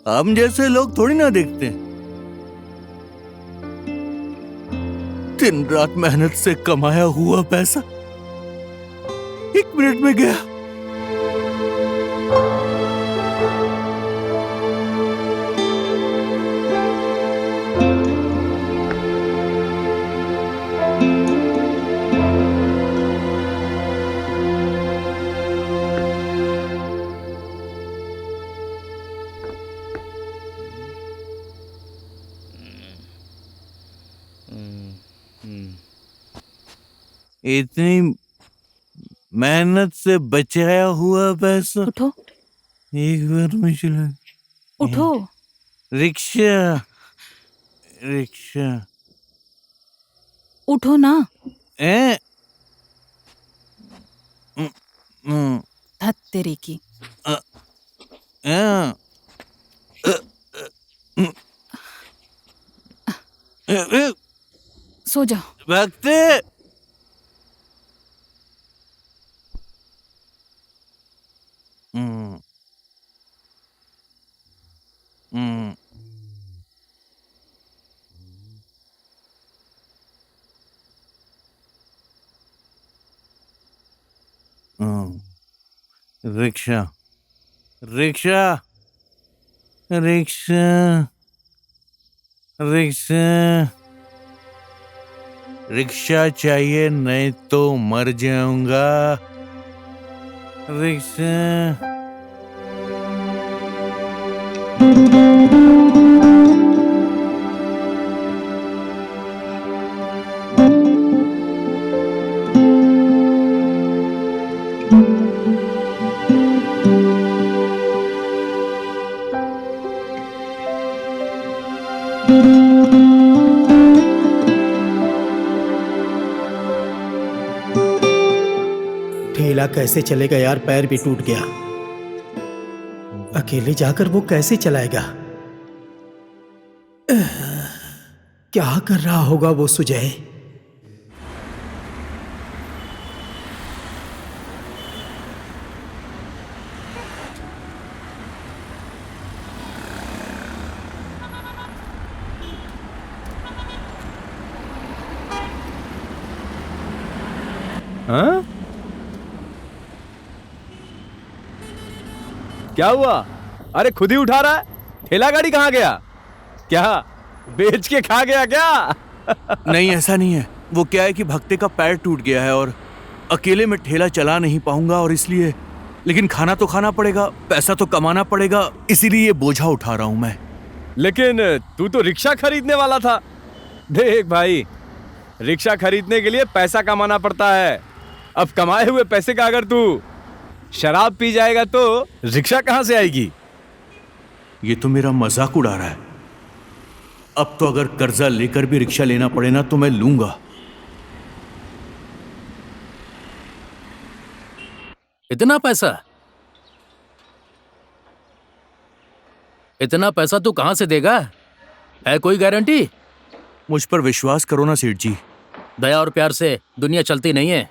[SPEAKER 3] हम जैसे लोग थोड़ी ना देखते हैं। दिन रात मेहनत से कमाया हुआ पैसा 1 मिनट में गया। इतनी मेहनत से बचाया हुआ पैसा
[SPEAKER 11] उठो,
[SPEAKER 3] एक बार में चला।
[SPEAKER 11] उठो।
[SPEAKER 3] रिक्शा रिक्शा
[SPEAKER 11] उठो ना।
[SPEAKER 3] ए
[SPEAKER 11] धत तेरे की। सो जाओ।
[SPEAKER 3] भक्ति rickshaw rickshaw rickshaw rickshaw rickshaw चाहिए, नहीं तो मर जाऊंगा। रिक्शा
[SPEAKER 4] ठेला कैसे चलेगा यार, पैर भी टूट गया। अकेले जाकर वो कैसे चलाएगा? क्या कर रहा होगा वो सुजय?
[SPEAKER 6] हाँ? क्या हुआ? अरे खुद ही उठा रहा है। ठेला गाड़ी कहाँ गया? क्या बेच के खा गया क्या?
[SPEAKER 3] नहीं, ऐसा नहीं है। वो क्या है कि भक्ति का पैर टूट गया है और अकेले में ठेला चला नहीं पाऊंगा, और इसलिए, लेकिन खाना तो खाना पड़ेगा, पैसा तो कमाना पड़ेगा, इसीलिए ये बोझा उठा रहा हूं मैं।
[SPEAKER 6] लेकिन तू तो रिक्शा खरीदने वाला था। देख भाई, रिक्शा खरीदने के लिए पैसा कमाना पड़ता है। अब कमाए हुए पैसे का अगर तू शराब पी जाएगा तो रिक्शा कहां से आएगी?
[SPEAKER 3] ये तो मेरा मजाक उड़ा रहा है। अब तो अगर कर्जा लेकर भी रिक्शा लेना पड़े ना तो मैं लूंगा।
[SPEAKER 1] इतना पैसा? इतना पैसा तू कहां से देगा? है कोई गारंटी?
[SPEAKER 3] मुझ पर विश्वास करो ना सेठ जी।
[SPEAKER 1] दया और प्यार से दुनिया चलती नहीं है।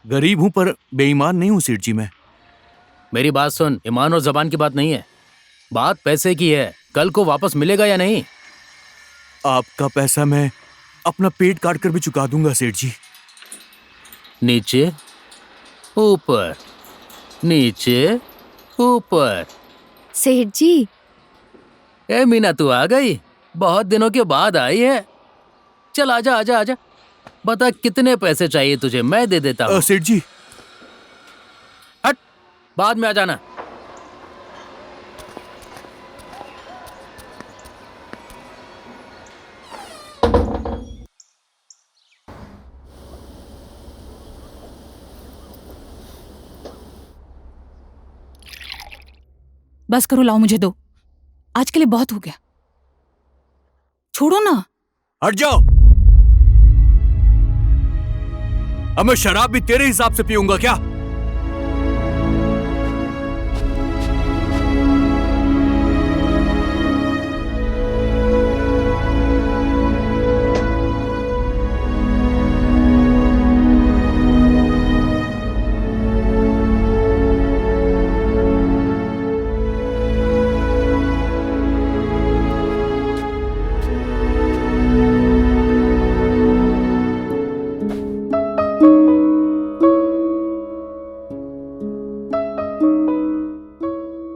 [SPEAKER 3] गरीब हूं पर बेईमान नहीं हूं सेठ जी मैं।
[SPEAKER 1] मेरी बात सुन, ईमान और जबान की बात नहीं है, बात पैसे की है। कल को वापस मिलेगा या नहीं?
[SPEAKER 3] आपका पैसा मैं अपना पेट काट कर भी चुका दूंगा सेठ जी।
[SPEAKER 1] नीचे ऊपर, नीचे ऊपर।
[SPEAKER 2] सेठ जी,
[SPEAKER 1] ए मीना, तू आ गई? बहुत दिनों के बाद आई है। चल आजा आजा आजा, बता कितने पैसे चाहिए तुझे, मैं दे देता हूँ।
[SPEAKER 3] सेठ जी,
[SPEAKER 1] हट, बाद में आ जाना।
[SPEAKER 11] बस करो, लाओ मुझे दो। आज के लिए बहुत हो गया। छोड़ो ना।
[SPEAKER 3] हट जाओ। अब मैं शराब भी तेरे हिसाब से पीऊंगा क्या?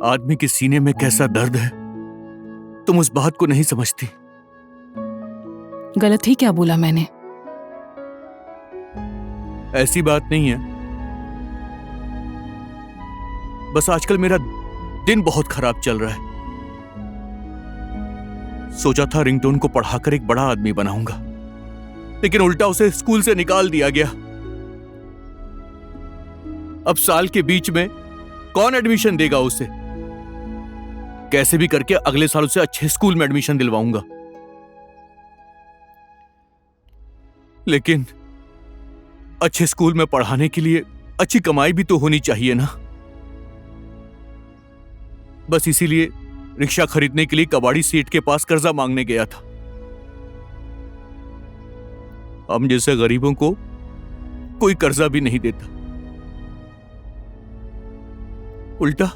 [SPEAKER 3] आदमी के सीने में कैसा दर्द है, तुम उस बात को नहीं समझती।
[SPEAKER 11] गलत ही क्या बोला मैंने?
[SPEAKER 3] ऐसी बात नहीं है, बस आजकल मेरा दिन बहुत खराब चल रहा है। सोचा था रिंगटोन को पढ़ाकर एक बड़ा आदमी बनाऊंगा, लेकिन उल्टा उसे स्कूल से निकाल दिया गया। अब साल के बीच में कौन एडमिशन देगा उसे? कैसे भी करके अगले साल उसे अच्छे स्कूल में एडमिशन दिलवाऊंगा, लेकिन अच्छे स्कूल में पढ़ाने के लिए अच्छी कमाई भी तो होनी चाहिए ना। बस इसीलिए रिक्शा खरीदने के लिए कबाड़ी सेठ के पास कर्जा मांगने गया था। हम जैसे गरीबों को कोई कर्जा भी नहीं देता, उल्टा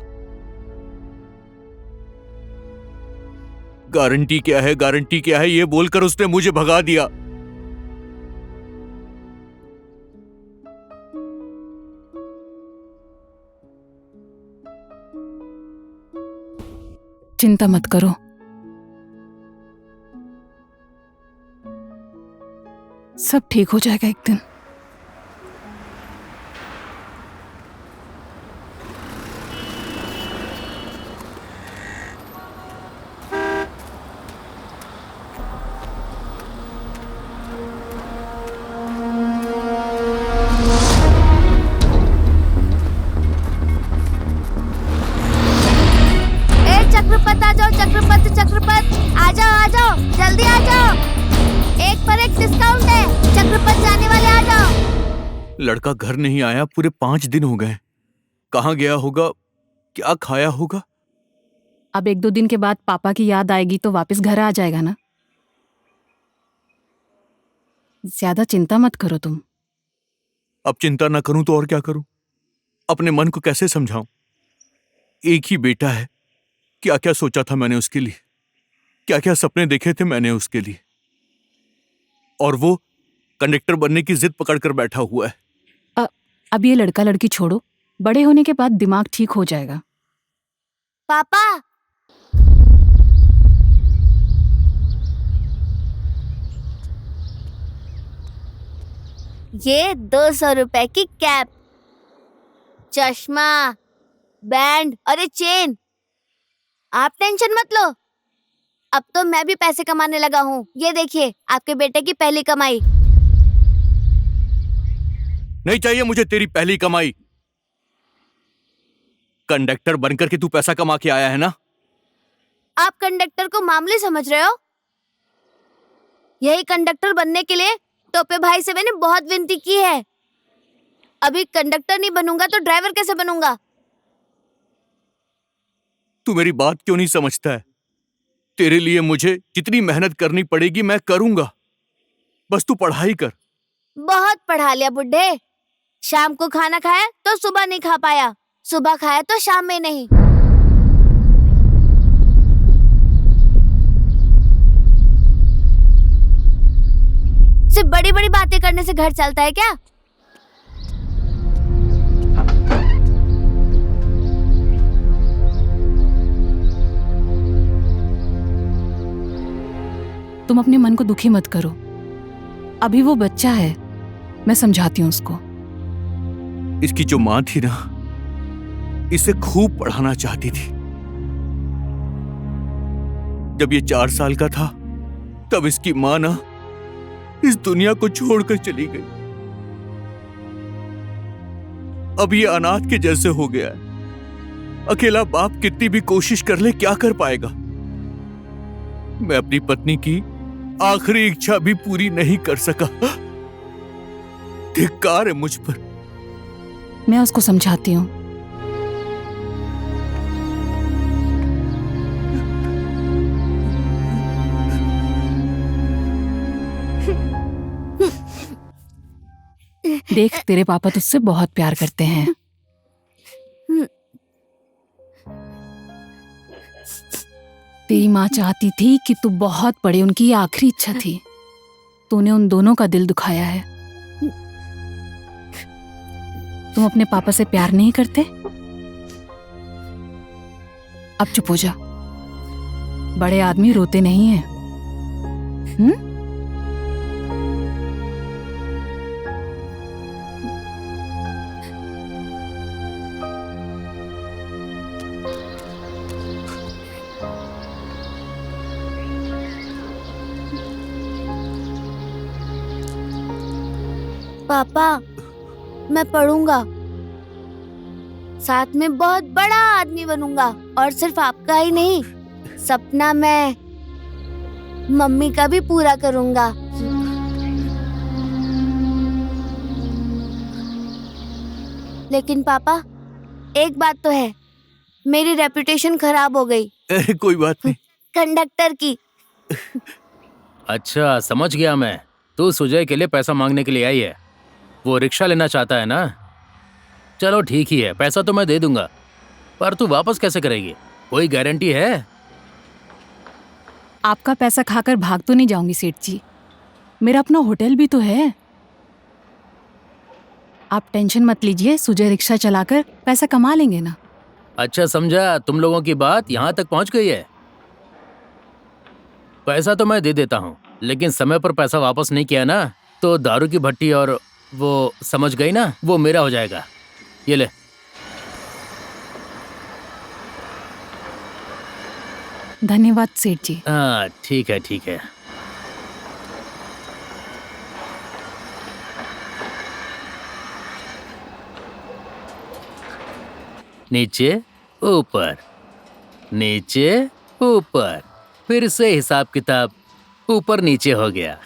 [SPEAKER 3] गारंटी क्या है, गारंटी क्या है, ये बोलकर उसने मुझे भगा दिया।
[SPEAKER 11] चिंता मत करो, सब ठीक हो जाएगा एक दिन।
[SPEAKER 9] चक्रपत आ जाओ, चक्रपत चक्रपत आ जाओ, आ जाओ, जल्दी आ जाओ, एक पर एक डिस्काउंट है, चक्रपत जाने वाले आ जाओ।
[SPEAKER 3] लड़का घर नहीं आया, पूरे 5 दिन हो गए। कहाँ गया होगा, क्या खाया होगा?
[SPEAKER 11] अब 1-2 दिन के बाद पापा की याद आएगी तो वापस घर आ जाएगा ना। ज्यादा चिंता मत करो तुम।
[SPEAKER 3] अब चिंता ना करूं तो और क्या करूं? अपने मन को कैसे समझाऊं? एक ही बेटा है, क्या क्या सोचा था मैंने उसके लिए, क्या क्या सपने देखे थे मैंने उसके लिए, और वो कंडक्टर बनने की जिद पकड़कर बैठा हुआ है।
[SPEAKER 11] अब ये लड़का लड़की छोड़ो, बड़े होने के बाद दिमाग ठीक हो जाएगा।
[SPEAKER 9] पापा, ये 200 रुपए की कैप, चश्मा, बैंड और ये चेन। आप टेंशन मत लो, अब तो मैं भी पैसे कमाने लगा हूँ। ये देखिए आपके बेटे की पहली कमाई।
[SPEAKER 3] नहीं चाहिए मुझे तेरी पहली कमाई। कंडक्टर बनकर के तू पैसा कमा के आया है ना?
[SPEAKER 9] आप कंडक्टर को मामूली समझ रहे हो? यही कंडक्टर बनने के लिए टोपे भाई से मैंने बहुत विनती की है। अभी कंडक्टर नहीं बनूंगा तो ड्राइवर कैसे बनूंगा?
[SPEAKER 3] तू मेरी बात क्यों नहीं समझता है? तेरे लिए मुझे जितनी मेहनत करनी पड़ेगी मैं करूंगा, बस तू पढ़ाई कर।
[SPEAKER 9] बहुत पढ़ा लिया बुड्ढे। शाम को खाना खाया तो सुबह नहीं खा पाया, सुबह खाया तो शाम में नहीं। सिर्फ बड़ी बड़ी बातें करने से घर चलता है क्या?
[SPEAKER 11] तुम अपने मन को दुखी मत करो, अभी वो बच्चा है, मैं समझाती हूँ उसको।
[SPEAKER 3] इसकी जो माँ थी ना, इसे खूब पढ़ाना चाहती थी। जब ये 4 साल का था तब इसकी माँ ना इस दुनिया को छोड़कर चली गई। अब ये अनाथ के जैसे हो गया है। अकेला बाप कितनी भी कोशिश कर ले क्या कर पाएगा? मैं अपनी पत्नी की आखिरी इच्छा भी पूरी नहीं कर सका। धिक्कार है मुझ पर।
[SPEAKER 11] मैं उसको समझाती हूँ। देख, तेरे पापा तुझसे बहुत प्यार करते हैं। तेरी माँ चाहती थी कि तू बहुत पढ़े, उनकी आखिरी इच्छा थी। तूने उन दोनों का दिल दुखाया है। तुम अपने पापा से प्यार नहीं करते? अब चुप हो जा। बड़े आदमी रोते नहीं हैं।
[SPEAKER 9] पापा, मैं पढ़ूंगा, साथ में बहुत बड़ा आदमी बनूंगा, और सिर्फ आपका ही नहीं, सपना मैं मम्मी का भी पूरा करूंगा। लेकिन पापा, एक बात तो है, मेरी रेपुटेशन खराब हो गई।
[SPEAKER 3] अरे कोई बात नहीं।
[SPEAKER 9] कंडक्टर की।
[SPEAKER 1] अच्छा, समझ गया मैं। तू सुजय के लिए पैसा मांगने के लिए आई है। वो रिक्शा लेना चाहता है ना? चलो ठीक ही है, पैसा तो मैं दे दूंगा, पर तू वापस कैसे करेगी? कोई गारंटी है?
[SPEAKER 11] आपका पैसा खाकर भाग तो नहीं जाऊंगी सेठ जी, मेरा अपना होटल भी तो है। आप टेंशन मत लीजिए, सुजय रिक्शा चलाकर पैसा कमा लेंगे ना।
[SPEAKER 1] अच्छा समझा, तुम लोगों की बात यहाँ तक पहुँच गई है। पैसा तो मैं दे देता हूँ, लेकिन समय पर पैसा वापस नहीं किया ना तो दारू की भट्टी और वो समझ गई ना, वो मेरा हो जाएगा। ये ले।
[SPEAKER 11] धन्यवाद सेठ जी।
[SPEAKER 1] हाँ ठीक है ठीक है। नीचे ऊपर, नीचे ऊपर, फिर से हिसाब किताब ऊपर नीचे हो गया।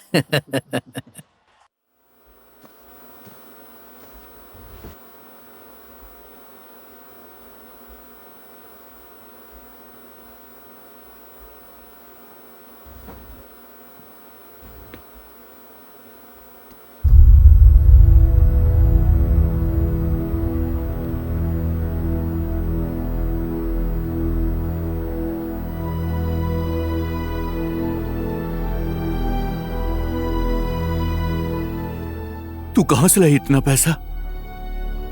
[SPEAKER 3] तू कहां से लाई इतना पैसा?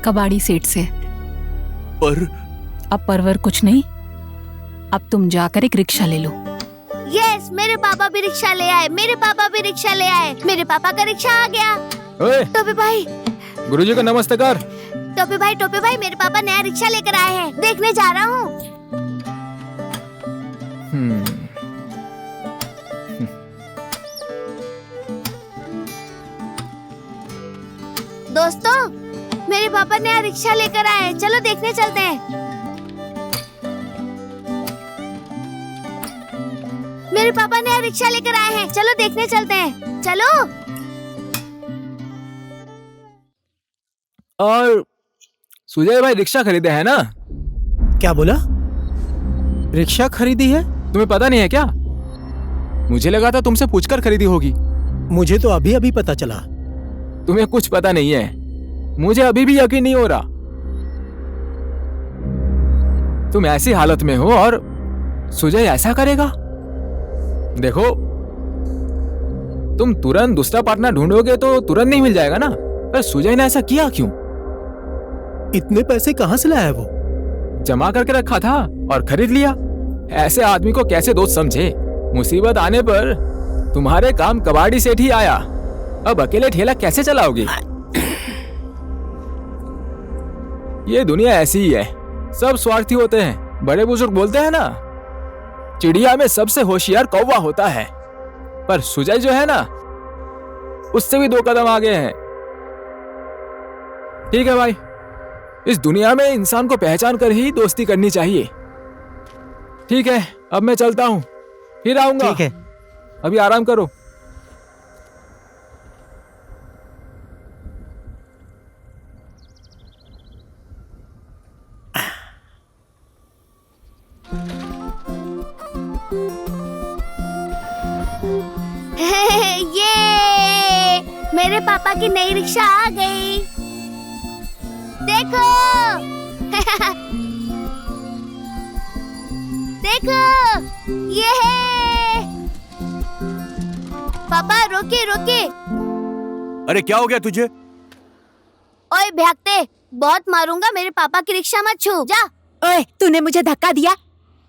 [SPEAKER 11] कबाड़ी सेठ से।
[SPEAKER 3] पर
[SPEAKER 11] अब परवर कुछ नहीं, अब तुम जाकर एक रिक्शा ले लो।
[SPEAKER 9] यस, मेरे पापा भी रिक्शा ले आए, मेरे पापा भी रिक्शा ले आए, मेरे पापा का रिक्शा आ गया।
[SPEAKER 5] ओए,
[SPEAKER 9] टोपे भाई।
[SPEAKER 5] गुरुजी को नमस्ते कर।
[SPEAKER 9] टोपे भाई, मेरे पापा नया रिक्शा लेकर आए हैं, देखने जा रहा हूँ। दोस्तों, मेरे पापा नया रिक्शा लेकर आए हैं, चलो देखने चलते हैं। मेरे पापा नया रिक्शा लेकर आए हैं, चलो देखने चलते हैं, चलो।
[SPEAKER 5] और सुजय भाई रिक्शा खरीदे है ना?
[SPEAKER 4] क्या बोला? रिक्शा खरीदी है?
[SPEAKER 5] तुम्हें पता नहीं है क्या? मुझे लगा था तुमसे पूछकर खरीदी होगी।
[SPEAKER 4] मुझे तो अभी अभी पता चला।
[SPEAKER 5] तुम्हें कुछ पता नहीं है, मुझे अभी भी यकीन नहीं हो रहा। तुम ऐसी हालत में हो और सुजय ऐसा करेगा? देखो, तुम तुरंत दूसरा पार्टनर ढूंढोगे तो तुरंत नहीं मिल जाएगा ना, पर सुजय ने ऐसा किया क्यों?
[SPEAKER 4] इतने पैसे कहां से लाया वो?
[SPEAKER 5] जमा करके रखा था और खरीद लिया। ऐसे आदमी को कैसे दोस्त समझे? मुसीबत आने पर तुम्हारे काम कबाड़ी सेठ ही आया, अब अकेले ठेला कैसे चलाओगे? ये दुनिया ऐसी ही है, सब स्वार्थी होते हैं। बड़े बुजुर्ग बोलते हैं ना, चिड़िया में सबसे होशियार कौवा होता है, पर सुजय जो है ना, उससे भी 2 कदम आगे हैं। ठीक है भाई, इस दुनिया में इंसान को पहचान कर ही दोस्ती करनी चाहिए। ठीक है, अब मैं चलता हूं, फिर आऊंगा।
[SPEAKER 4] ठीक है,
[SPEAKER 5] अभी आराम करो।
[SPEAKER 9] ये मेरे पापा की नई रिक्शा आ गई, देखो। देखो, ये है। पापा रोके रोके।
[SPEAKER 3] अरे क्या हो गया तुझे?
[SPEAKER 9] ओए भ्याकते, बहुत मारूंगा, मेरे पापा की रिक्शा मत छू, जा।
[SPEAKER 10] ओए, तूने मुझे धक्का दिया,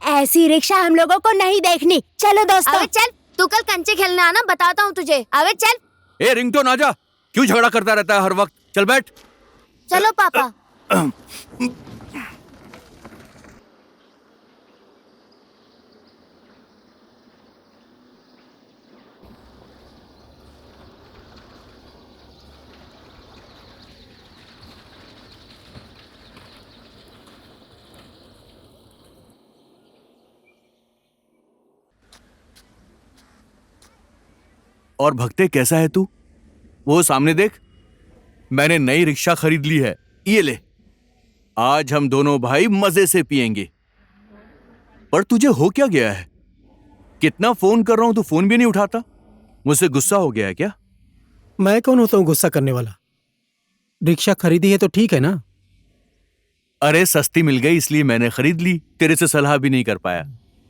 [SPEAKER 9] ऐसी रिक्शा हम लोगों को नहीं देखनी। चलो दोस्तों। अबे चल, तू कल कंचे खेलने आना, बताता हूँ तुझे। अबे चल।
[SPEAKER 3] ए रिंगटोन आजा, क्यों झगड़ा करता रहता है हर वक्त? चल बैठ।
[SPEAKER 9] चलो पापा।
[SPEAKER 3] और भक्ते, कैसा है तू? वो सामने देख, मैंने नई रिक्शा खरीद ली है, ये ले। आज हम दोनों भाई मजे से पिएंगे। पर तुझे हो क्या गया है? कितना फोन कर रहा हूं, तू फोन भी नहीं उठाता। मुझसे गुस्सा हो गया है क्या?
[SPEAKER 4] मैं कौन होता हूँ गुस्सा करने वाला? रिक्शा खरीदी है तो ठीक है ना?
[SPEAKER 3] अरे सस्ती मिल गई इसलिए मैंने खरीद ली, तेरे से सलाह भी नहीं कर पाया।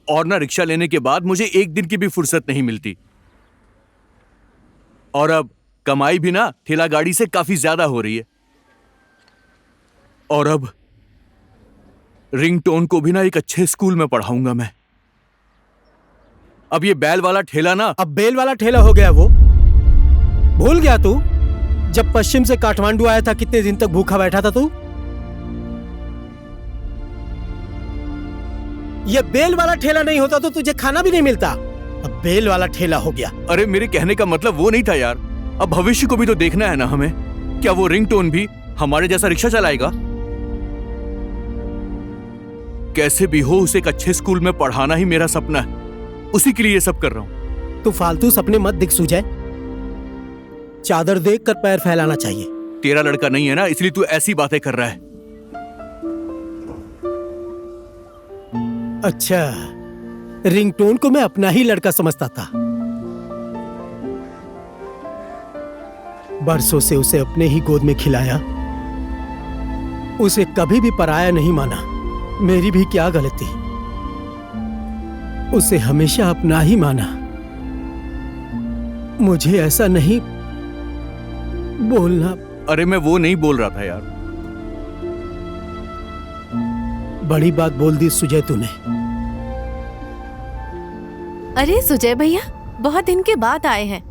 [SPEAKER 3] और ना रिक्शा लेने के बाद मुझे एक दिन की भी फुर्सत नहीं मिलती। और अब कमाई भी ना ठेला गाड़ी से काफी ज्यादा हो रही है। और अब रिंगटोन को भी ना एक अच्छे स्कूल में पढ़ाऊंगा मैं। अब ये बैल वाला ठेला ना,
[SPEAKER 4] अब बेल वाला ठेला हो गया वो। भूल गया तू जब पश्चिम से काठमांडू आया था, कितने दिन तक भूखा बैठा था तू? ये बेल वाला ठेला नहीं होता तो तुझे खाना भी नहीं मिलता। अब बेल वाला ठेला हो गया।
[SPEAKER 3] अरे मेरे कहने का मतलब वो नहीं था यार। अब भविष्य को भी तो देखना है ना हमें। क्या वो रिंगटोन भी हमारे जैसा रिक्शा चलाएगा? कैसे भी हो उसे एक अच्छे स्कूल में पढ़ाना ही मेरा सपना है। उसी के लिए ये सब कर रहा हूं।
[SPEAKER 4] तू फालतू सपने मत दिख सूझे। चादर देख कर पैर फैलाना चाहिए।
[SPEAKER 3] तेरा लड़का नहीं है ना, इसलिए तू ऐसी बातें कर रहा है।
[SPEAKER 4] अच्छा, रिंगटोन को मैं अपना ही लड़का समझता था। बरसों से उसे अपने ही गोद में खिलाया, उसे कभी भी पराया नहीं माना। मेरी भी क्या गलती, उसे हमेशा अपना ही माना। मुझे ऐसा नहीं बोलना।
[SPEAKER 3] अरे मैं वो नहीं बोल रहा था यार।
[SPEAKER 4] बड़ी बात बोल दी सुजय तूने।
[SPEAKER 10] अरे सुजय भैया, बहुत दिन के बाद आए हैं।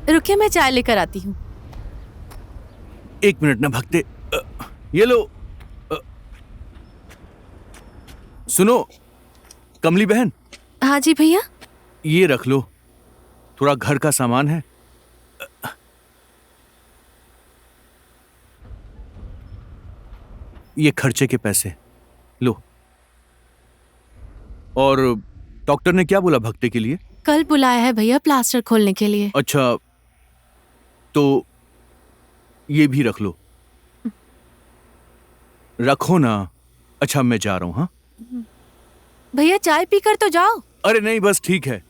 [SPEAKER 10] रुकिए, मैं चाय लेकर आती हूँ।
[SPEAKER 3] एक मिनट ना भक्ते, ये लो। सुनो कमली बहन।
[SPEAKER 10] हाँ जी भैया।
[SPEAKER 3] ये रख लो, थोड़ा घर का सामान है। ये खर्चे के पैसे लो। और डॉक्टर ने क्या बोला भक्ते के लिए?
[SPEAKER 10] कल बुलाया है भैया प्लास्टर खोलने के लिए।
[SPEAKER 3] अच्छा, तो ये भी रख लो। रखो ना। अच्छा मैं जा रहा हूं। हाँ
[SPEAKER 10] भैया, चाय पीकर तो जाओ।
[SPEAKER 3] अरे नहीं, बस ठीक है।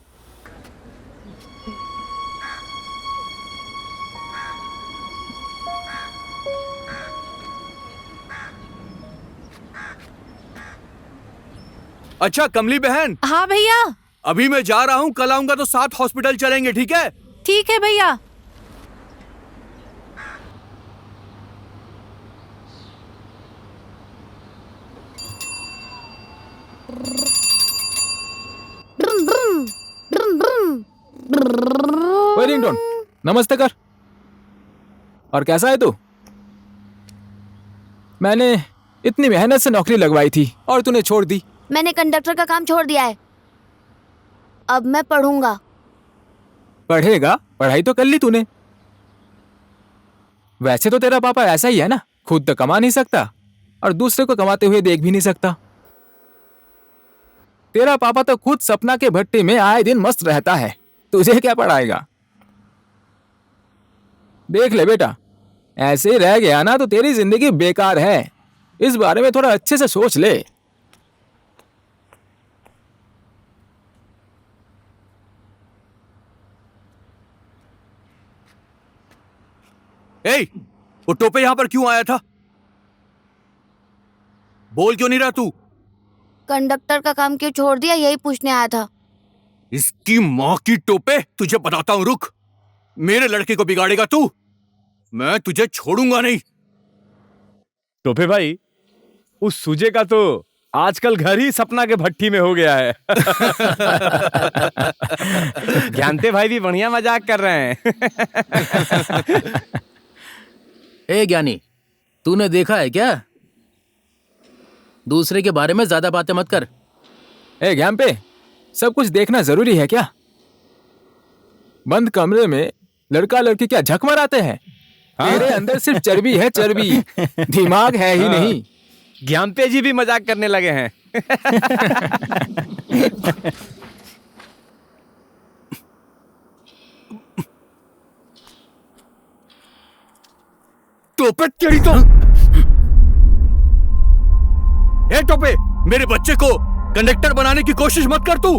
[SPEAKER 3] अच्छा कमली बहन।
[SPEAKER 10] हाँ भैया।
[SPEAKER 3] अभी मैं जा रहा हूं, कल आऊंगा तो साथ हॉस्पिटल चलेंगे, ठीक है?
[SPEAKER 10] ठीक है भैया।
[SPEAKER 5] ओए रिंगटोन, नमस्ते कर। और कैसा है तू? मैंने इतनी मेहनत से नौकरी लगवाई थी और तूने छोड़ दी।
[SPEAKER 9] मैंने कंडक्टर का काम छोड़ दिया है। अब मैं पढ़ूंगा।
[SPEAKER 5] पढ़ेगा? पढ़ाई तो कर ली तूने। वैसे तो तेरा पापा ऐसा ही है ना, खुद तो कमा नहीं सकता और दूसरे को कमाते हुए देख भी नहीं सकता। तेरा पापा तो खुद सपना के भट्टी में आए दिन मस्त रहता है, तुझे क्या पढ़ाएगा? देख ले बेटा, ऐसे ही रह गया ना तो तेरी जिंदगी बेकार है। इस बारे में थोड़ा अच्छे से सोच ले।
[SPEAKER 3] ए, वो टोपे यहां पर क्यों आया था? बोल क्यों नहीं रहा तू?
[SPEAKER 9] कंडक्टर का काम क्यों छोड़ दिया, यही पूछने आया था।
[SPEAKER 3] इसकी माँ की टोपे, तुझे बताता हूं, रुक। मेरे लड़के को बिगाड़ेगा तू, मैं तुझे छोड़ूंगा नहीं।
[SPEAKER 6] टोपे भाई, उस सुजय का तो आजकल घर ही सपना के भट्टी में हो गया है। ज्ञानते भाई भी बढ़िया मजाक कर रहे हैं।
[SPEAKER 1] ए ज्ञानी, तूने देखा है क्या? दूसरे के बारे में ज्यादा बातें मत कर।
[SPEAKER 5] ए ज्ञान पे, सब कुछ देखना जरूरी है क्या? बंद कमरे में लड़का लड़की क्या झक मराते हैं? तेरे अंदर सिर्फ चर्बी है, चर्बी, दिमाग है ही नहीं।
[SPEAKER 6] ज्ञानते जी भी मजाक करने लगे हैं।
[SPEAKER 3] टोपे तेरी तो। ए टोपे, मेरे बच्चे को कंडक्टर बनाने की कोशिश मत कर तू।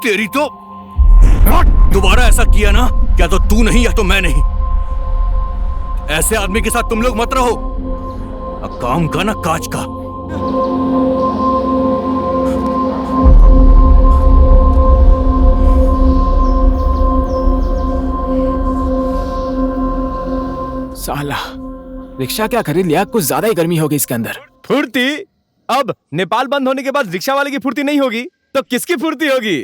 [SPEAKER 3] तेरी तो दोबारा ऐसा किया ना, क्या तो तू नहीं या तो मैं नहीं। ऐसे आदमी के साथ तुम लोग मत रहो। काम का ना काज का।
[SPEAKER 5] साला रिक्शा क्या खरीद लिया, कुछ ज्यादा ही गर्मी होगी इसके अंदर।
[SPEAKER 6] फुर्ती? अब नेपाल बंद होने के बाद रिक्शा वाले की फुर्ती नहीं होगी तो किसकी फुर्ती होगी?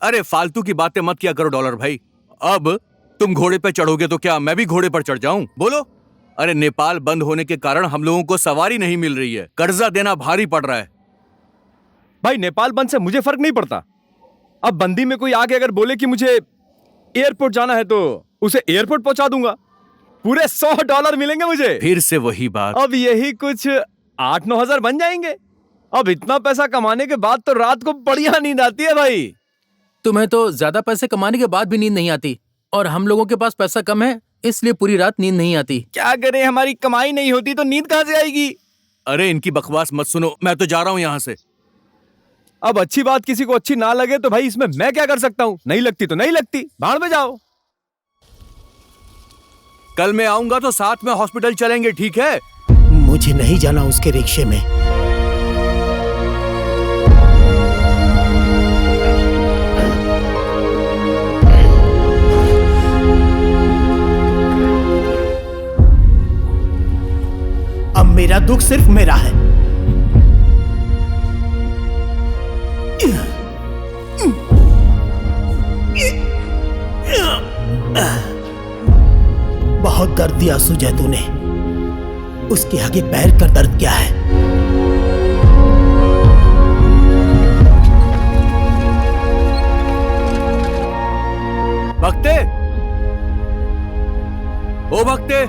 [SPEAKER 3] अरे फालतू की बातें मत किया करो डॉलर भाई। अब तुम घोड़े पे चढ़ोगे तो क्या मैं भी घोड़े पर चढ़ जाऊं? बोलो। अरे नेपाल बंद होने के कारण हम लोगों को सवारी नहीं मिल रही है, कर्जा देना भारी पड़ रहा है।
[SPEAKER 6] भाई नेपाल बंद से मुझे फर्क नहीं पड़ता। अब बंदी में कोई आके अगर बोले कि मुझे एयरपोर्ट जाना है तो उसे एयरपोर्ट पहुंचा दूंगा। पूरे $100 मिलेंगे मुझे।
[SPEAKER 3] फिर से वही बात।
[SPEAKER 6] अब यही कुछ 8-9 हजार बन जाएंगे। अब इतना पैसा कमाने के बाद तो रात को बढ़िया नींद आती है भाई।
[SPEAKER 1] तुम्हें तो ज्यादा पैसे कमाने के बाद भी नींद नहीं आती, और हम लोगों के पास पैसा कम है इसलिए पूरी रात नींद नहीं आती।
[SPEAKER 6] क्या करें, हमारी कमाई नहीं होती तो नींद कहां से आएगी?
[SPEAKER 3] अरे इनकी बकवास मत सुनो, मैं तो जा रहा हूं यहां से।
[SPEAKER 6] अब अच्छी बात किसी को अच्छी ना लगे तो भाई इसमें मैं क्या कर सकता हूं? नहीं लगती तो नहीं लगती, भाड़ में जाओ।
[SPEAKER 3] कल मैं आऊंगा तो साथ में हॉस्पिटल चलेंगे, ठीक है?
[SPEAKER 7] मुझे नहीं जाना उसके रिक्शे में। अब मेरा दुख सिर्फ मेरा है। बहुत दर्द दिया सुजय तूने, उसके आगे पैर का दर्द क्या है?
[SPEAKER 3] भक्ते, ओ भक्ते,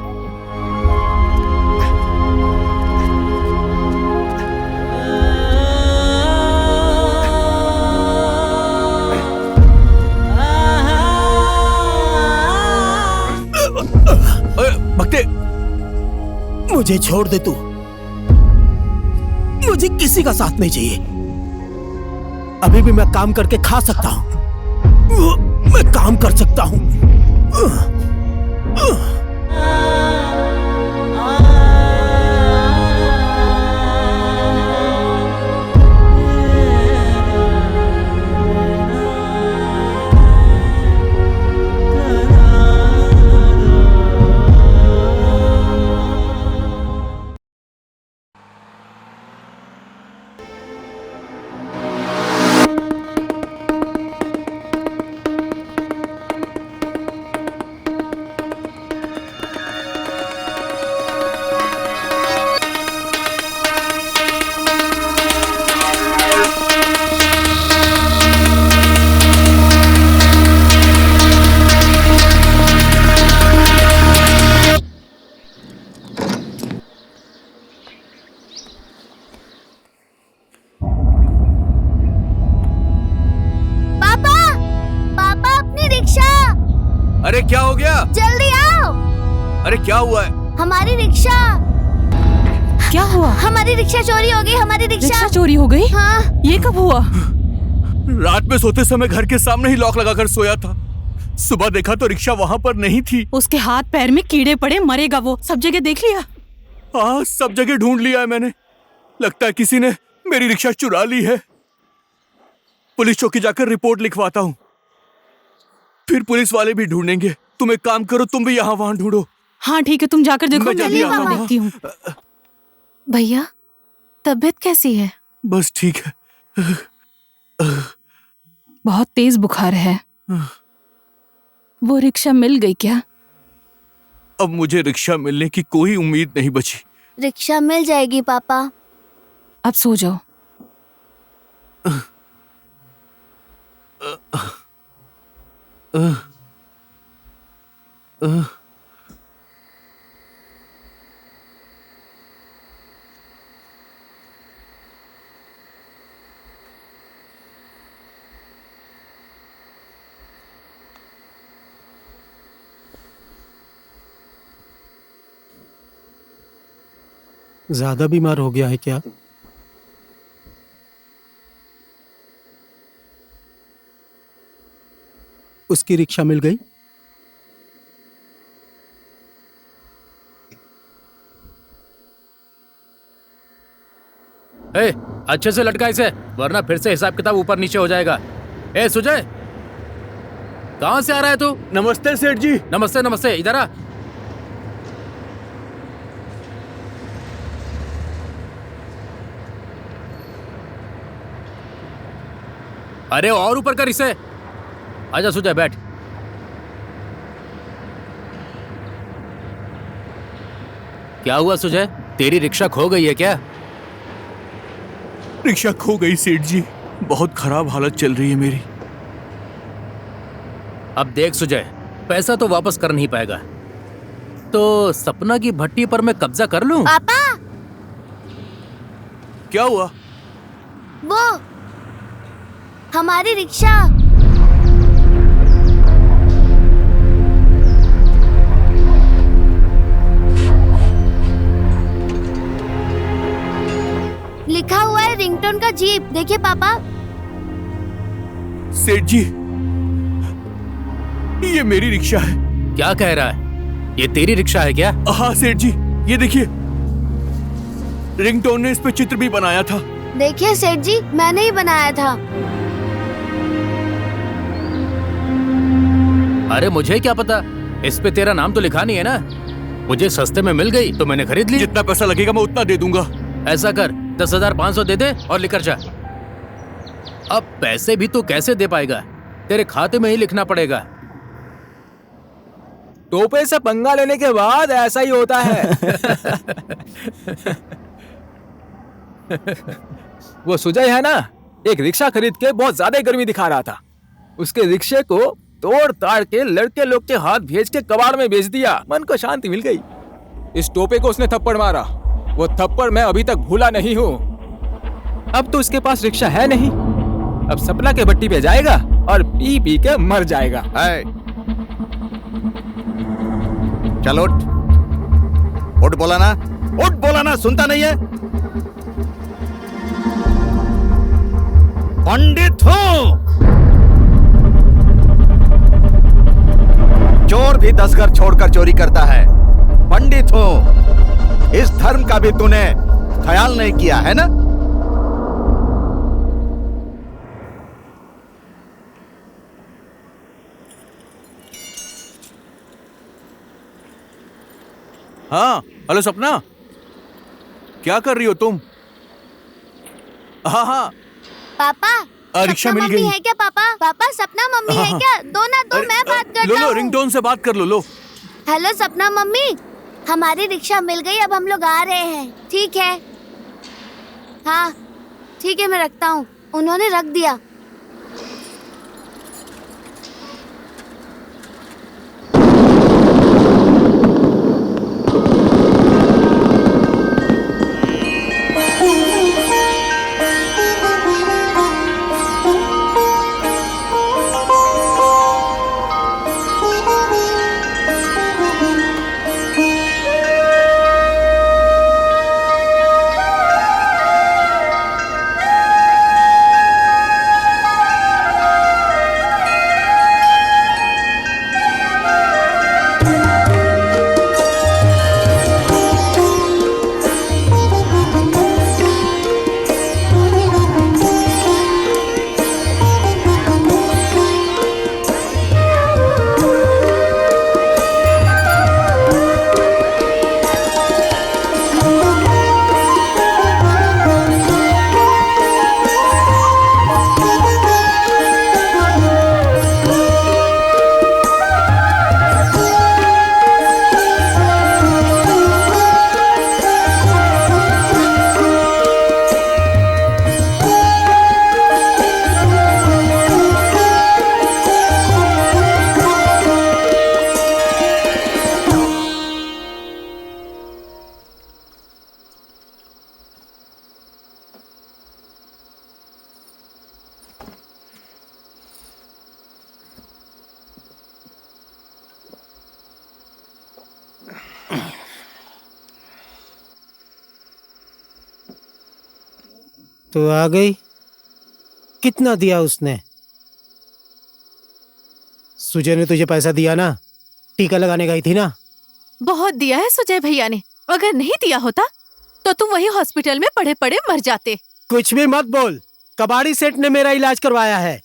[SPEAKER 3] भक्ते,
[SPEAKER 7] मुझे छोड़ दे तू, मुझे किसी का साथ नहीं चाहिए। अभी भी मैं काम करके खा सकता हूं, मैं काम कर सकता हूं।
[SPEAKER 3] अरे क्या हो गया?
[SPEAKER 9] जल्दी आओ।
[SPEAKER 3] अरे क्या हुआ है?
[SPEAKER 9] हमारी रिक्शा।
[SPEAKER 11] क्या हुआ?
[SPEAKER 9] हमारी रिक्शा चोरी हो गई। हमारी
[SPEAKER 11] रिक्शा चोरी हो गई?
[SPEAKER 9] हाँ।
[SPEAKER 11] ये कब हुआ?
[SPEAKER 3] रात में सोते समय घर के सामने ही लॉक लगाकर सोया था। सुबह देखा तो रिक्शा वहाँ पर नहीं थी।
[SPEAKER 11] उसके हाथ पैर में कीड़े पड़े, मरेगा वो। सब जगह देख लिया?
[SPEAKER 3] हाँ, सब जगह ढूंढ लिया है मैंने। लगता है किसी ने मेरी रिक्शा चुरा ली है। पुलिस चौकी जाकर रिपोर्ट लिखवाता हूँ, फिर पुलिस वाले भी ढूंढेंगे। तुम एक काम करो, तुम भी यहाँ वहाँ ढूंढो।
[SPEAKER 11] हाँ ठीक है, तुम जाकर देखो,
[SPEAKER 3] मैं जल्दी आता हूँ।
[SPEAKER 11] देखती हूँ।
[SPEAKER 10] भैया तबीयत कैसी है?
[SPEAKER 3] बस ठीक है।
[SPEAKER 11] बहुत तेज बुखार है। वो रिक्शा मिल गई क्या?
[SPEAKER 3] अब मुझे रिक्शा मिलने की कोई उम्मीद नहीं बची।
[SPEAKER 9] रिक्शा मिल जाएगी पापा।
[SPEAKER 11] अब सो जाओ।
[SPEAKER 7] ज्यादा बीमार हो गया है क्या? उसकी रिक्शा मिल गई?
[SPEAKER 1] ए, अच्छे से लटका इसे, वरना फिर से हिसाब किताब ऊपर नीचे हो जाएगा। ए सुजय, कहां से आ रहा है तू?
[SPEAKER 3] नमस्ते सेठ जी।
[SPEAKER 1] नमस्ते नमस्ते, इधर आ। अरे और ऊपर कर इसे। आजा सुजय, बैठ। क्या हुआ सुजय, तेरी रिक्शा खो गई है क्या?
[SPEAKER 3] रिक्शा खो गई सेठ जी, बहुत खराब हालत चल रही है मेरी।
[SPEAKER 1] अब देख सुजय, पैसा तो वापस कर नहीं पाएगा, तो सपना की भट्टी पर मैं कब्जा कर लूं?
[SPEAKER 9] पापा,
[SPEAKER 3] क्या हुआ?
[SPEAKER 9] वो हमारी रिक्शा। लिखा हुआ है रिंगटोन का जीप, देखिए पापा।
[SPEAKER 3] सेठ जी, ये मेरी रिक्शा है।
[SPEAKER 1] क्या कह रहा है? ये तेरी रिक्शा है क्या?
[SPEAKER 3] हाँ सेठ जी, ये देखिए, रिंगटोन ने इस पे चित्र भी बनाया था।
[SPEAKER 9] देखिए सेठ जी, मैंने ही बनाया था।
[SPEAKER 1] अरे मुझे क्या पता, इस पे तेरा नाम तो लिखा नहीं है ना। मुझे सस्ते में मिल गई तो मैंने खरीद ली।
[SPEAKER 3] जितना पैसा लगेगा मैं उतना दे दूंगा।
[SPEAKER 1] ऐसा कर, 10,500 दे दे और लेकर जा। अब पैसे भी तू कैसे दे पाएगा, तेरे खाते में ही लिखना पड़ेगा।
[SPEAKER 5] टोपे से पंगा लेने के बाद ऐसा ही होता है। वो सुजय है ना, एक रिक्शा खरीद के बहुत ज्यादा गर्मी दिखा रहा था। उसके रिक्शे को तोड़ ताड़ के लड़के लोग के हाथ भेज के कबाड़ में बेच दिया। मन को शांति मिल गई। इस टोपे को उसने थप्पड़ मारा, वो थप्पड़ मैं अभी तक भूला नहीं हूँ। अब तो उसके पास रिक्शा है नहीं, अब सपना के भट्टी पे जाएगा और पी पी के मर जाएगा।
[SPEAKER 8] चल उठ, उठ बोला ना, उठ बोला ना, सुनता नहीं है? पंडित हूँ। चोर भी 10 घर छोड़कर चोरी करता है। पंडित हूँ। इस धर्म का भी तूने ख्याल नहीं किया है ना?
[SPEAKER 3] हाँ, हेलो सपना, क्या कर रही हो तुम? हाँ हाँ,
[SPEAKER 9] पापा,
[SPEAKER 3] रिक्शा
[SPEAKER 9] सपना
[SPEAKER 3] मिल
[SPEAKER 9] मम्मी
[SPEAKER 3] गई।
[SPEAKER 9] है क्या? पापा, पापा, सपना मम्मी है क्या? दो ना दो, मैं बात करता
[SPEAKER 3] लो
[SPEAKER 9] हूँ।
[SPEAKER 3] रिंगटोन से बात कर लो।
[SPEAKER 9] हेलो सपना मम्मी, हमारी रिक्शा मिल गई, अब हम लोग आ रहे हैं। ठीक है? हाँ ठीक है, मैं रखता हूँ। उन्होंने रख दिया।
[SPEAKER 4] तो आ गई। कितना दिया उसने? सुजय ने तुझे पैसा दिया ना? टीका लगाने गई थी ना?
[SPEAKER 10] बहुत दिया है सुजय भैया ने। अगर नहीं दिया होता तो तुम वही हॉस्पिटल में पड़े पड़े मर जाते।
[SPEAKER 4] कुछ भी मत बोल। कबाड़ी सेठ ने मेरा इलाज करवाया है।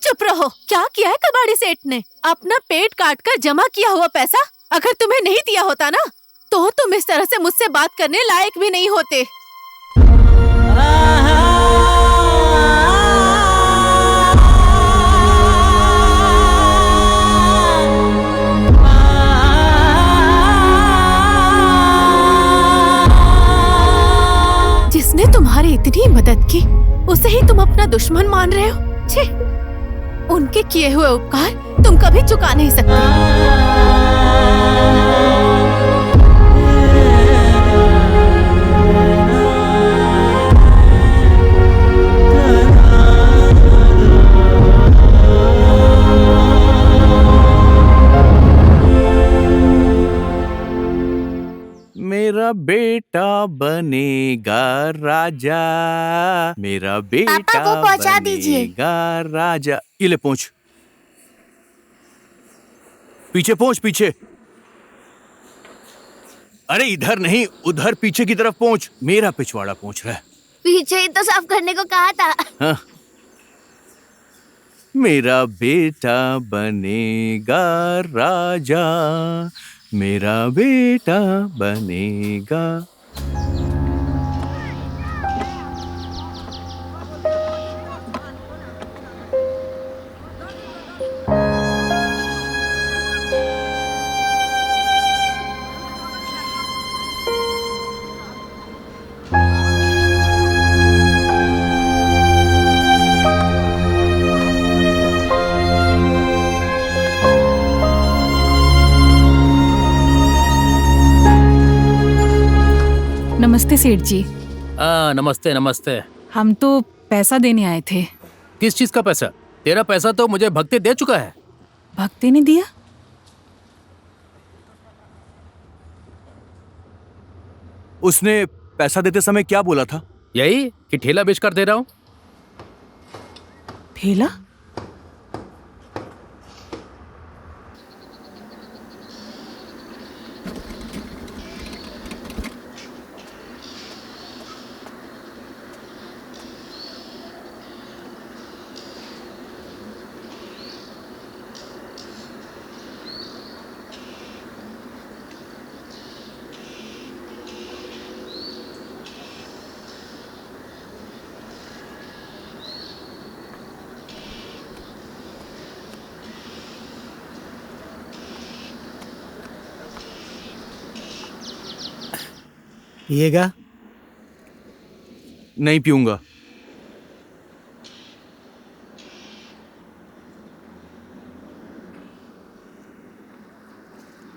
[SPEAKER 10] चुप रहो। क्या किया है कबाड़ी सेठ ने? अपना पेट काट कर जमा किया हुआ पैसा अगर तुम्हें नहीं दिया होता ना तो तुम इस तरह से मुझसे बात करने लायक भी नहीं होते। जिसने तुम्हारी इतनी मदद की उसे ही तुम अपना दुश्मन मान रहे हो? छी! उनके किए हुए उपकार तुम कभी चुका नहीं सकते।
[SPEAKER 3] मेरा बेटा बनेगा राजा, मेरा बेटा
[SPEAKER 9] पापा को पहुंचा दीजिए।
[SPEAKER 3] बनेगा राजा। ये ले पहुंच, पीछे पहुंच, पीछे। अरे इधर नहीं, उधर पीछे की तरफ पहुंच। मेरा पिछवाड़ा पहुंच रहा है।
[SPEAKER 9] पीछे ही तो साफ करने को कहा था।
[SPEAKER 3] हाँ। मेरा बेटा बनेगा राजा, मेरा बेटा बनेगा।
[SPEAKER 11] नमस्ते सेठ जी।
[SPEAKER 1] नमस्ते नमस्ते।
[SPEAKER 11] हम तो पैसा देने आए थे।
[SPEAKER 1] किस चीज का पैसा? तेरा पैसा तो मुझे भक्ति दे चुका है।
[SPEAKER 11] भक्ति ने दिया?
[SPEAKER 3] उसने पैसा देते समय क्या बोला था?
[SPEAKER 1] यही कि ठेला बेच कर दे रहा हूँ।
[SPEAKER 11] ठेला?
[SPEAKER 4] पिएगा?
[SPEAKER 3] नहीं पीऊंगा।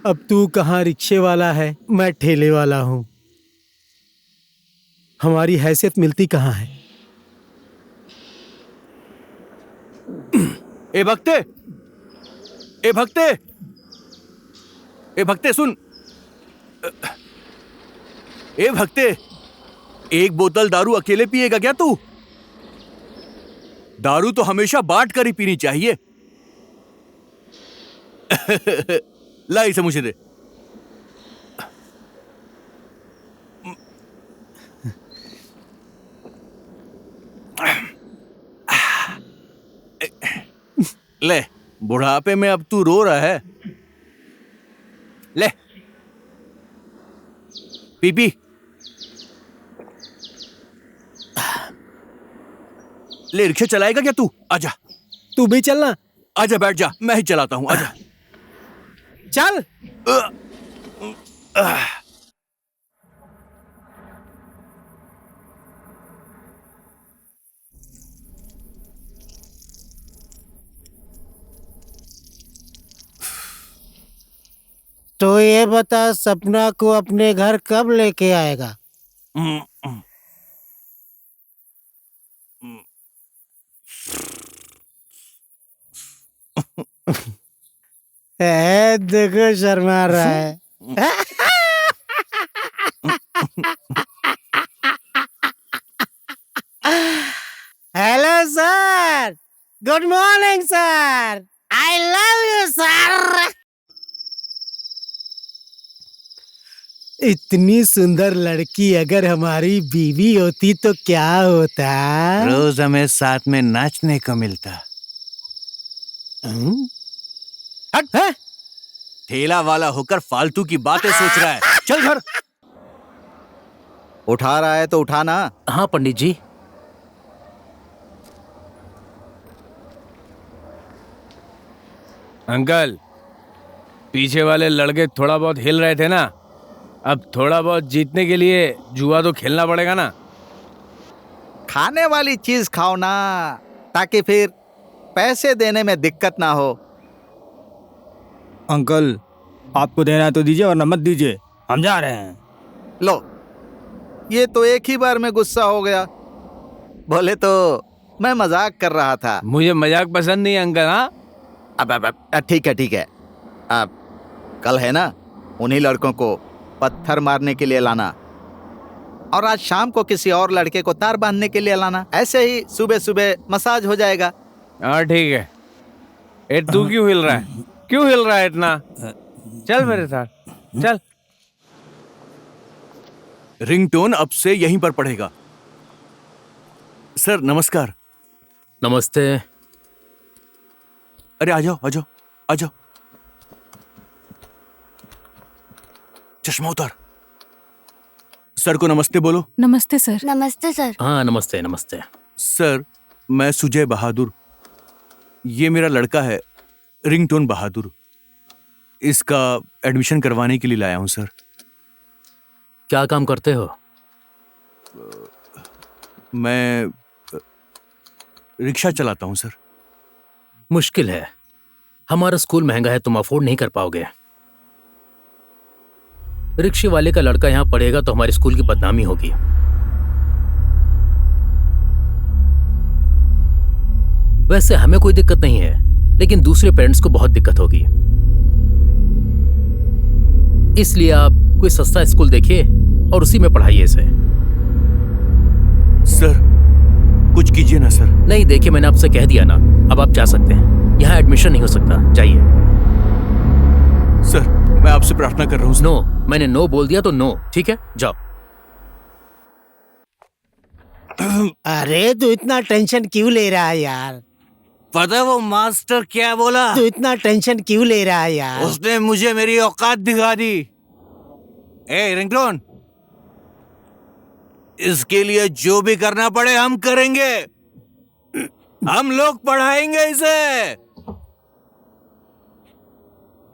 [SPEAKER 4] अब तू कहाँ रिक्शे वाला है, मैं ठेले वाला हूँ। हमारी हैसियत मिलती कहाँ है?
[SPEAKER 3] ए भक्ते, ए भक्ते, ए भक्ते सुन। ए भक्ते, एक बोतल दारू अकेले पिएगा क्या तू? दारू तो हमेशा बांट कर ही पीनी चाहिए। ला इसे मुझे दे। ले, बुढ़ापे में अब तू रो रहा है। ले पी पी। ले रिक्शा चलाएगा क्या तू? आजा।
[SPEAKER 4] तू भी चलना।
[SPEAKER 3] आजा बैठ जा, मैं ही चलाता हूं। आजा
[SPEAKER 4] चल। तो ये बता, सपना को अपने घर कब लेके आएगा? देखो शर्मा रहा है। Sir. Good morning sir. I love you sir. इतनी सुंदर लड़की अगर हमारी बीवी होती तो क्या होता?
[SPEAKER 3] रोज हमें साथ में नाचने को मिलता।
[SPEAKER 4] हट है?
[SPEAKER 3] ठेला वाला होकर फालतू की बातें सोच रहा है। चल घर।
[SPEAKER 8] उठा रहा है तो उठाना।
[SPEAKER 1] हाँ पंडित जी।
[SPEAKER 6] अंकल, पीछे वाले लड़के थोड़ा बहुत हिल रहे थे ना, अब थोड़ा बहुत जीतने के लिए जुआ तो खेलना पड़ेगा ना।
[SPEAKER 8] खाने वाली चीज खाओ ना, ताकि फिर पैसे देने में दिक्कत ना हो।
[SPEAKER 7] अंकल, आपको देना है तो दीजिए वरना मत दीजिए, हम जा रहे हैं।
[SPEAKER 8] लो, ये तो एक ही बार में गुस्सा हो गया। बोले तो मैं मजाक कर रहा था।
[SPEAKER 6] मुझे मजाक पसंद नहीं अंकल। हाँ,
[SPEAKER 8] अब ठीक है ठीक है। अब कल है ना, उन्हीं लड़कों को पत्थर मारने के लिए लाना, और आज शाम को किसी और लड़के को तार बांधने के लिए लाना। ऐसे ही सुबह सुबह मसाज हो जाएगा।
[SPEAKER 6] हाँ ठीक है। ए तू क्यों हिल रहा है? क्यों हिल रहा है इतना? चल मेरे साथ चल।
[SPEAKER 3] रिंगटोन अब से यहीं पर पड़ेगा। सर नमस्कार।
[SPEAKER 1] नमस्ते।
[SPEAKER 3] अरे आ जाओ आ जाओ आ जाओ। चश्मा उतार। सर को नमस्ते बोलो।
[SPEAKER 11] नमस्ते सर।
[SPEAKER 9] नमस्ते सर।
[SPEAKER 1] हाँ नमस्ते नमस्ते।
[SPEAKER 3] सर मैं सुजय बहादुर, ये मेरा लड़का है रिंगटोन बहादुर। इसका एडमिशन करवाने के लिए लाया हूं सर।
[SPEAKER 1] क्या काम करते हो?
[SPEAKER 3] मैं रिक्शा चलाता हूं सर।
[SPEAKER 1] मुश्किल है, हमारा स्कूल महंगा है, तुम अफोर्ड नहीं कर पाओगे। रिक्शे वाले का लड़का यहाँ पढ़ेगा तो हमारे स्कूल की बदनामी होगी। वैसे हमें कोई दिक्कत नहीं है, लेकिन दूसरे पेरेंट्स को बहुत दिक्कत होगी। इसलिए आप कोई सस्ता स्कूल देखिए और उसी में पढ़ाइए इसे।
[SPEAKER 3] सर कुछ कीजिए ना सर।
[SPEAKER 1] नहीं देखिए, मैंने आपसे कह दिया ना, अब आप जा सकते हैं। यहाँ एडमिशन नहीं हो सकता, जाइए।
[SPEAKER 3] सर मैं आपसे प्रार्थना कर रहा हूँ।
[SPEAKER 1] नो, मैंने नो बोल दिया तो नो, ठीक है, जाओ।
[SPEAKER 4] अरे तू इतना टेंशन क्यों ले रहा है यार?
[SPEAKER 3] पता है वो मास्टर क्या बोला?
[SPEAKER 4] तू इतना टेंशन क्यों ले रहा है यार?
[SPEAKER 3] उसने मुझे मेरी औकात दिखा दी। ए रिंगटोन, इसके लिए जो भी करना पड़े हम करेंगे। हम लोग पढ़ाएंगे इसे,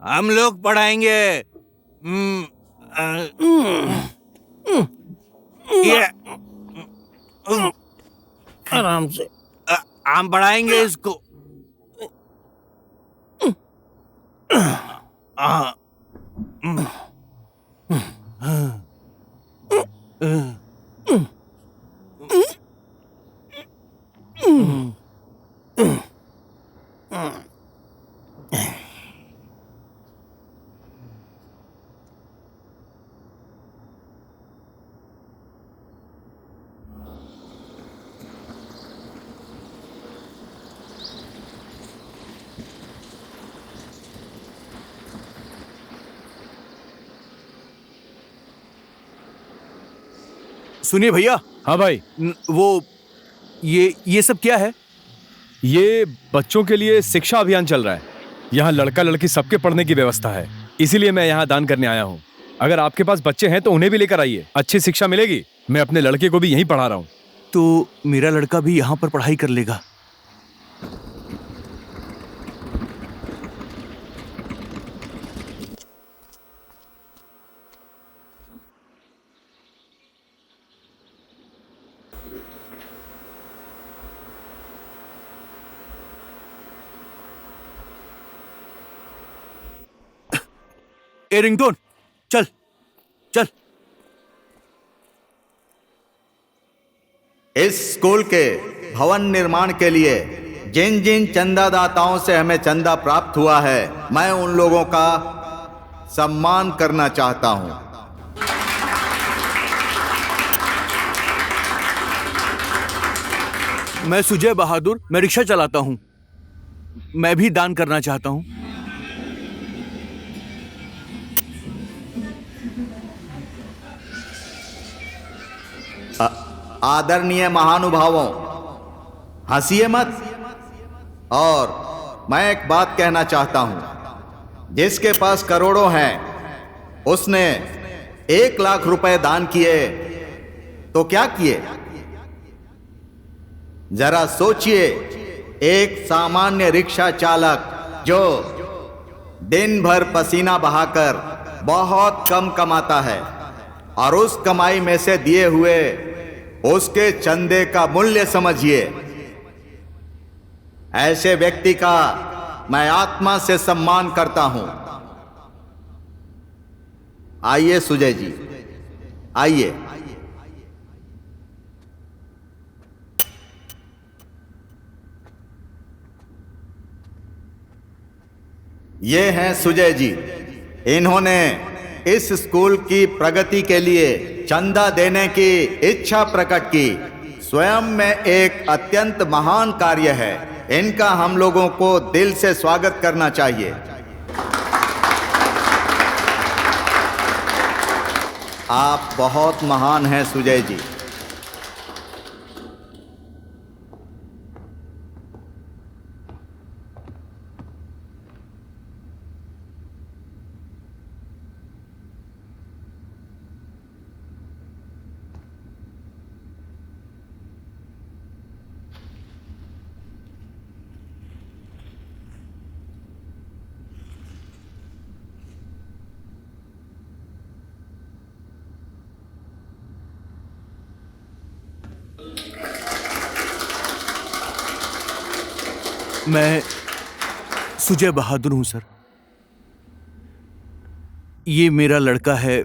[SPEAKER 3] हम लोग पढ़ाएंगे। ये
[SPEAKER 4] आराम से।
[SPEAKER 3] हम पढ़ाएंगे इसको। सुनिए भैया।
[SPEAKER 6] हाँ भाई।
[SPEAKER 3] वो ये सब क्या है?
[SPEAKER 6] ये बच्चों के लिए शिक्षा अभियान चल रहा है। यहाँ लड़का लड़की सबके पढ़ने की व्यवस्था है, इसीलिए मैं यहाँ दान करने आया हूँ। अगर आपके पास बच्चे हैं तो उन्हें भी लेकर आइए, अच्छी शिक्षा मिलेगी। मैं अपने लड़के को भी यहीं पढ़ा रहा हूँ।
[SPEAKER 3] तो मेरा लड़का भी यहाँ पर पढ़ाई कर लेगा? ए रिंगटोन, चल चल।
[SPEAKER 8] इस स्कूल के भवन निर्माण के लिए जिन जिन चंदादाताओं से हमें चंदा प्राप्त हुआ है, मैं उन लोगों का सम्मान करना चाहता हूं।
[SPEAKER 3] मैं सुजय बहादुर, मैं रिक्शा चलाता हूँ। मैं भी दान करना चाहता हूँ।
[SPEAKER 8] आदरणीय महानुभावों, हंसिए मत। और मैं एक बात कहना चाहता हूं, जिसके पास करोड़ों हैं उसने 1 लाख रुपए दान किए तो क्या किए? जरा सोचिए, एक सामान्य रिक्शा चालक जो दिन भर पसीना बहाकर बहुत कम कमाता है और उस कमाई में से दिए हुए उसके चंदे का मूल्य समझिए। ऐसे व्यक्ति का मैं आत्मा से सम्मान करता हूं। आइए सुजय जी, आइए। ये हैं सुजय जी। इन्होंने इस स्कूल की प्रगति के लिए चंदा देने की इच्छा प्रकट की। स्वयं में एक अत्यंत महान कार्य है। इनका हम लोगों को दिल से स्वागत करना चाहिए। आप बहुत महान हैं सुजय जी।
[SPEAKER 3] मैं सुजय बहादुर हूं सर। ये मेरा लड़का है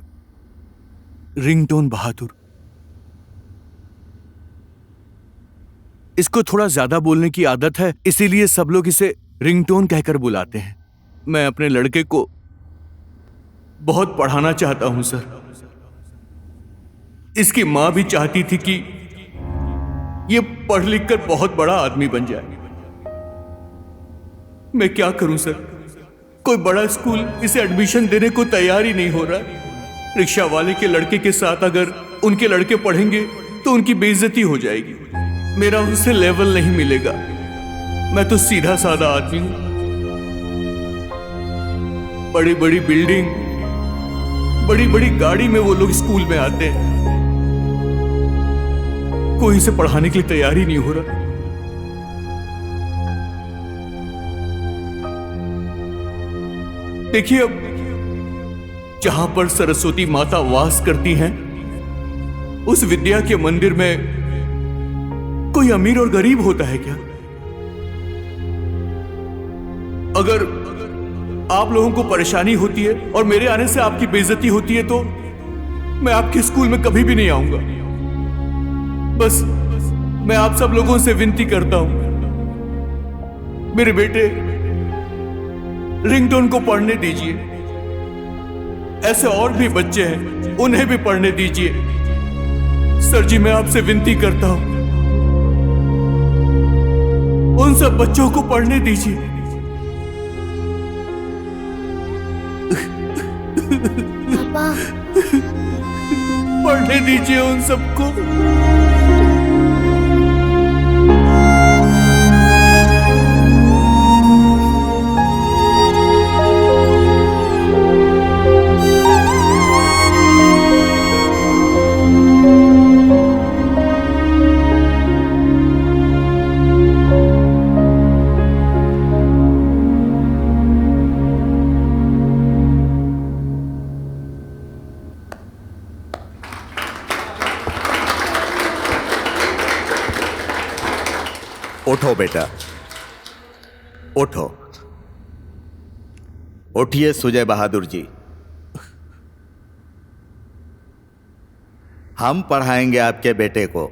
[SPEAKER 3] रिंगटोन बहादुर। इसको थोड़ा ज्यादा बोलने की आदत है, इसीलिए सब लोग इसे रिंगटोन कहकर बुलाते हैं। मैं अपने लड़के को बहुत पढ़ाना चाहता हूं सर। इसकी मां भी चाहती थी कि ये पढ़ लिख कर बहुत बड़ा आदमी बन जाए। मैं क्या करूं सर? कोई बड़ा स्कूल इसे एडमिशन देने को तैयार ही नहीं हो रहा। रिक्शा वाले के लड़के के साथ अगर उनके लड़के पढ़ेंगे तो उनकी बेइज्जती हो जाएगी। मेरा उनसे लेवल नहीं मिलेगा। मैं तो सीधा साधा आदमी हूं। बड़ी बड़ी बिल्डिंग, बड़ी बड़ी गाड़ी में वो लोग स्कूल में आते हैं। कोई इसे पढ़ाने के लिए तैयार ही नहीं हो रहा। देखिए, अब जहां पर सरस्वती माता वास करती हैं, उस विद्या के मंदिर में कोई अमीर और गरीब होता है क्या? अगर आप लोगों को परेशानी होती है और मेरे आने से आपकी बेइज्जती होती है तो मैं आपके स्कूल में कभी भी नहीं आऊंगा। बस मैं आप सब लोगों से विनती करता हूं, मेरे बेटे रिंगटोन को पढ़ने दीजिए। ऐसे और भी बच्चे हैं, उन्हें भी पढ़ने दीजिए। सर जी, मैं आपसे विनती करता हूं, उन सब बच्चों को पढ़ने दीजिए।
[SPEAKER 9] पापा,
[SPEAKER 3] पढ़ने दीजिए उन सबको।
[SPEAKER 8] उठो बेटा, उठो। उठिए सुजय बहादुर जी। हम पढ़ाएंगे आपके बेटे को।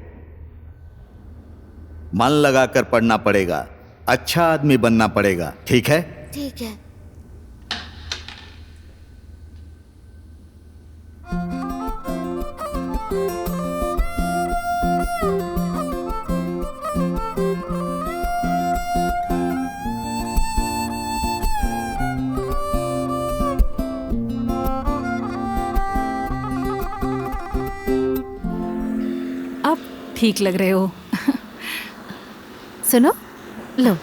[SPEAKER 8] मन लगाकर पढ़ना पड़ेगा, अच्छा आदमी बनना पड़ेगा, ठीक है?
[SPEAKER 9] ठीक है।
[SPEAKER 11] ठीक लग रहे हो।
[SPEAKER 10] सुनो, लो,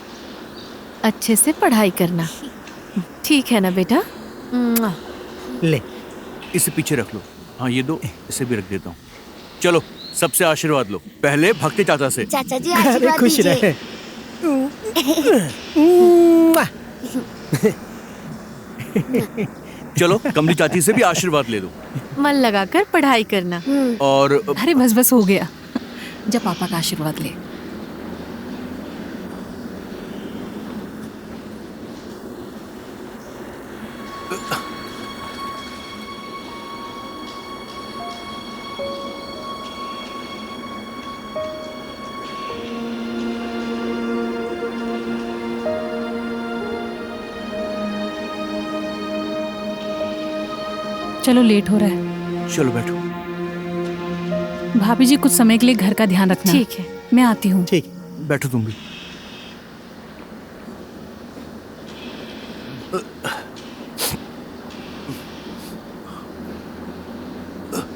[SPEAKER 10] अच्छे से पढ़ाई करना, ठीक है ना बेटा? मुआ।
[SPEAKER 7] ले।
[SPEAKER 3] इसे पीछे रख लो। हाँ ये दो, इसे भी रख देता हूँ। चलो सबसे आशीर्वाद लो, पहले भक्ति चाचा से।
[SPEAKER 9] चाचा जी
[SPEAKER 7] अरे
[SPEAKER 9] आशीर्वाद
[SPEAKER 7] खुश
[SPEAKER 9] दीजिए।
[SPEAKER 7] रहे।
[SPEAKER 3] चलो कमली चाची से भी आशीर्वाद ले दो।
[SPEAKER 10] मन लगाकर पढ़ाई करना।
[SPEAKER 3] और
[SPEAKER 11] अरे बस बस हो गया, जब पापा का आशीर्वाद ले। चलो लेट हो रहा है।
[SPEAKER 3] चलो बैठो।
[SPEAKER 11] भाभी जी कुछ समय के लिए घर का ध्यान रखना।
[SPEAKER 10] ठीक है।
[SPEAKER 11] मैं आती हूँ।
[SPEAKER 7] ठीक।
[SPEAKER 3] बैठो तुम भी।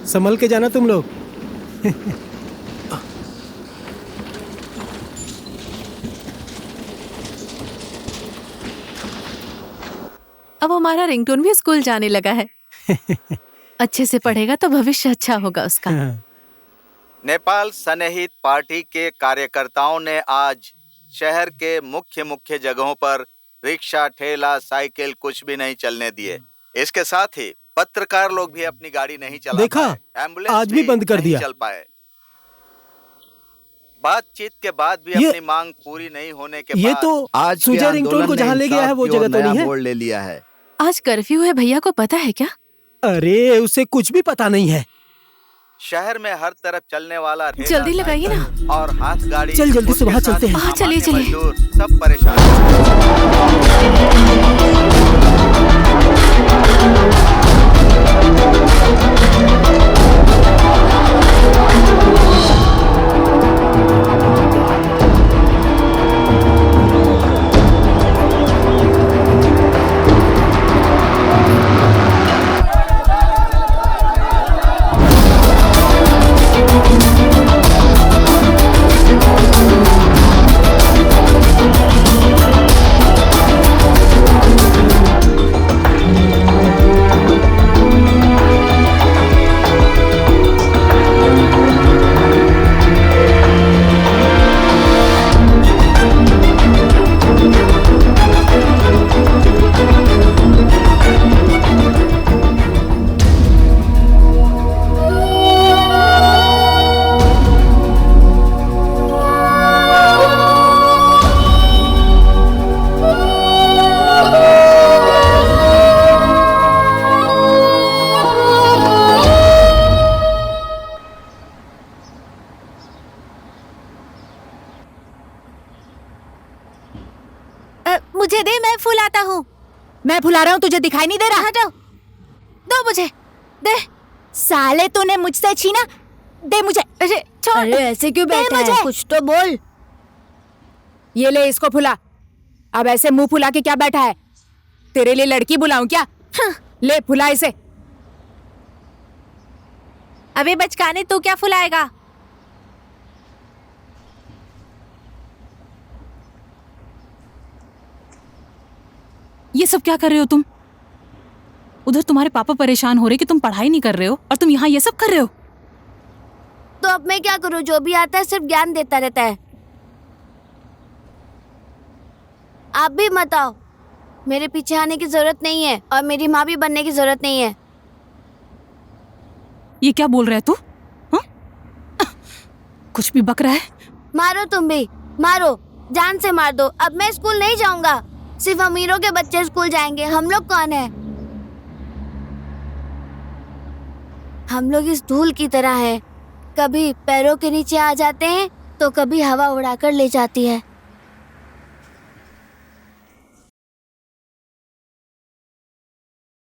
[SPEAKER 7] संभल के जाना तुम लोग।
[SPEAKER 10] अब हमारा रिंगटोन भी स्कूल जाने लगा है। अच्छे से पढ़ेगा तो भविष्य अच्छा होगा उसका।
[SPEAKER 8] नेपाल सनहित पार्टी के कार्यकर्ताओं ने आज शहर के मुख्य जगहों पर रिक्शा, ठेला, साइकिल कुछ भी नहीं चलने दिए। इसके साथ ही पत्रकार लोग भी अपनी गाड़ी नहीं चला
[SPEAKER 7] देखा,
[SPEAKER 8] पाए। एम्बुलेंस
[SPEAKER 7] आज भी बंद कर
[SPEAKER 8] नहीं
[SPEAKER 7] दिया।
[SPEAKER 8] चल पाए। बातचीत के बाद भी
[SPEAKER 7] ये-
[SPEAKER 8] अपनी मांग पूरी नहीं होने के
[SPEAKER 7] ये
[SPEAKER 8] बाद
[SPEAKER 7] तो
[SPEAKER 12] आज के
[SPEAKER 7] सुजय रिंगटोन
[SPEAKER 12] आंदोलन
[SPEAKER 7] को
[SPEAKER 12] ने
[SPEAKER 7] जहाँ ले गया है
[SPEAKER 12] इंसाफ
[SPEAKER 7] वो
[SPEAKER 12] की ओर
[SPEAKER 7] जगह तो
[SPEAKER 12] नया
[SPEAKER 7] नहीं है।
[SPEAKER 12] मोड़ ले लिया है।
[SPEAKER 10] आज कर्फ्यू है, भैया को पता है क्या?
[SPEAKER 7] अरे उसे कुछ भी पता नहीं है।
[SPEAKER 8] शहर में हर तरफ चलने वाला ठेला,
[SPEAKER 10] जल्दी लगाइए ना।
[SPEAKER 8] साइकिल और हाथ गाड़ी,
[SPEAKER 7] चल जल्दी से
[SPEAKER 8] उसके
[SPEAKER 7] वहाँ
[SPEAKER 8] साथ
[SPEAKER 7] चलते हैं।
[SPEAKER 10] हाँ, चलिए,
[SPEAKER 8] सामान्य
[SPEAKER 10] चलिए।
[SPEAKER 8] मजदूर सब परेशान हैं।
[SPEAKER 2] मुझे दे, मैं फुलाता हूँ।
[SPEAKER 11] मैं फुला रहा हूँ, तुझे दिखाई नहीं दे रहा?
[SPEAKER 2] हटो, दो मुझे, दे।
[SPEAKER 9] साले तूने मुझसे छीना, दे मुझे।
[SPEAKER 2] अरे छोड़।
[SPEAKER 9] अरे ऐसे क्यों
[SPEAKER 2] दे
[SPEAKER 9] बैठा है?
[SPEAKER 2] मुझे।
[SPEAKER 9] कुछ तो बोल।
[SPEAKER 11] ये ले इसको फुला। अब ऐसे मुंह फुला के क्या बैठा है? तेरे लिए लड़की बुलाऊं क्या? ले फुला इसे।
[SPEAKER 2] अबे बचकाने, तू क्या फुलाएगा?
[SPEAKER 11] ये सब क्या कर रहे हो तुम? उधर तुम्हारे पापा परेशान हो रहे कि तुम पढ़ाई नहीं कर रहे हो और तुम यहाँ ये सब कर रहे हो।
[SPEAKER 9] तो अब मैं क्या करूँ? जो भी आता है सिर्फ ज्ञान देता रहता है। आप भी मत आओ। मेरे पीछे आने की जरूरत नहीं है और मेरी माँ भी बनने की जरूरत नहीं है।
[SPEAKER 11] ये क्या बोल रहा है तू? हाँ? कुछ भी बक रहा है।
[SPEAKER 9] मारो तुम भी, मारो, जान से मार दो। अब मैं स्कूल नहीं जाऊंगा। सिर्फ अमीरों के बच्चे स्कूल जाएंगे। हम लोग कौन है? हम लोग इस धूल की तरह हैं। कभी पैरों के नीचे आ जाते हैं तो कभी हवा उड़ाकर ले जाती है।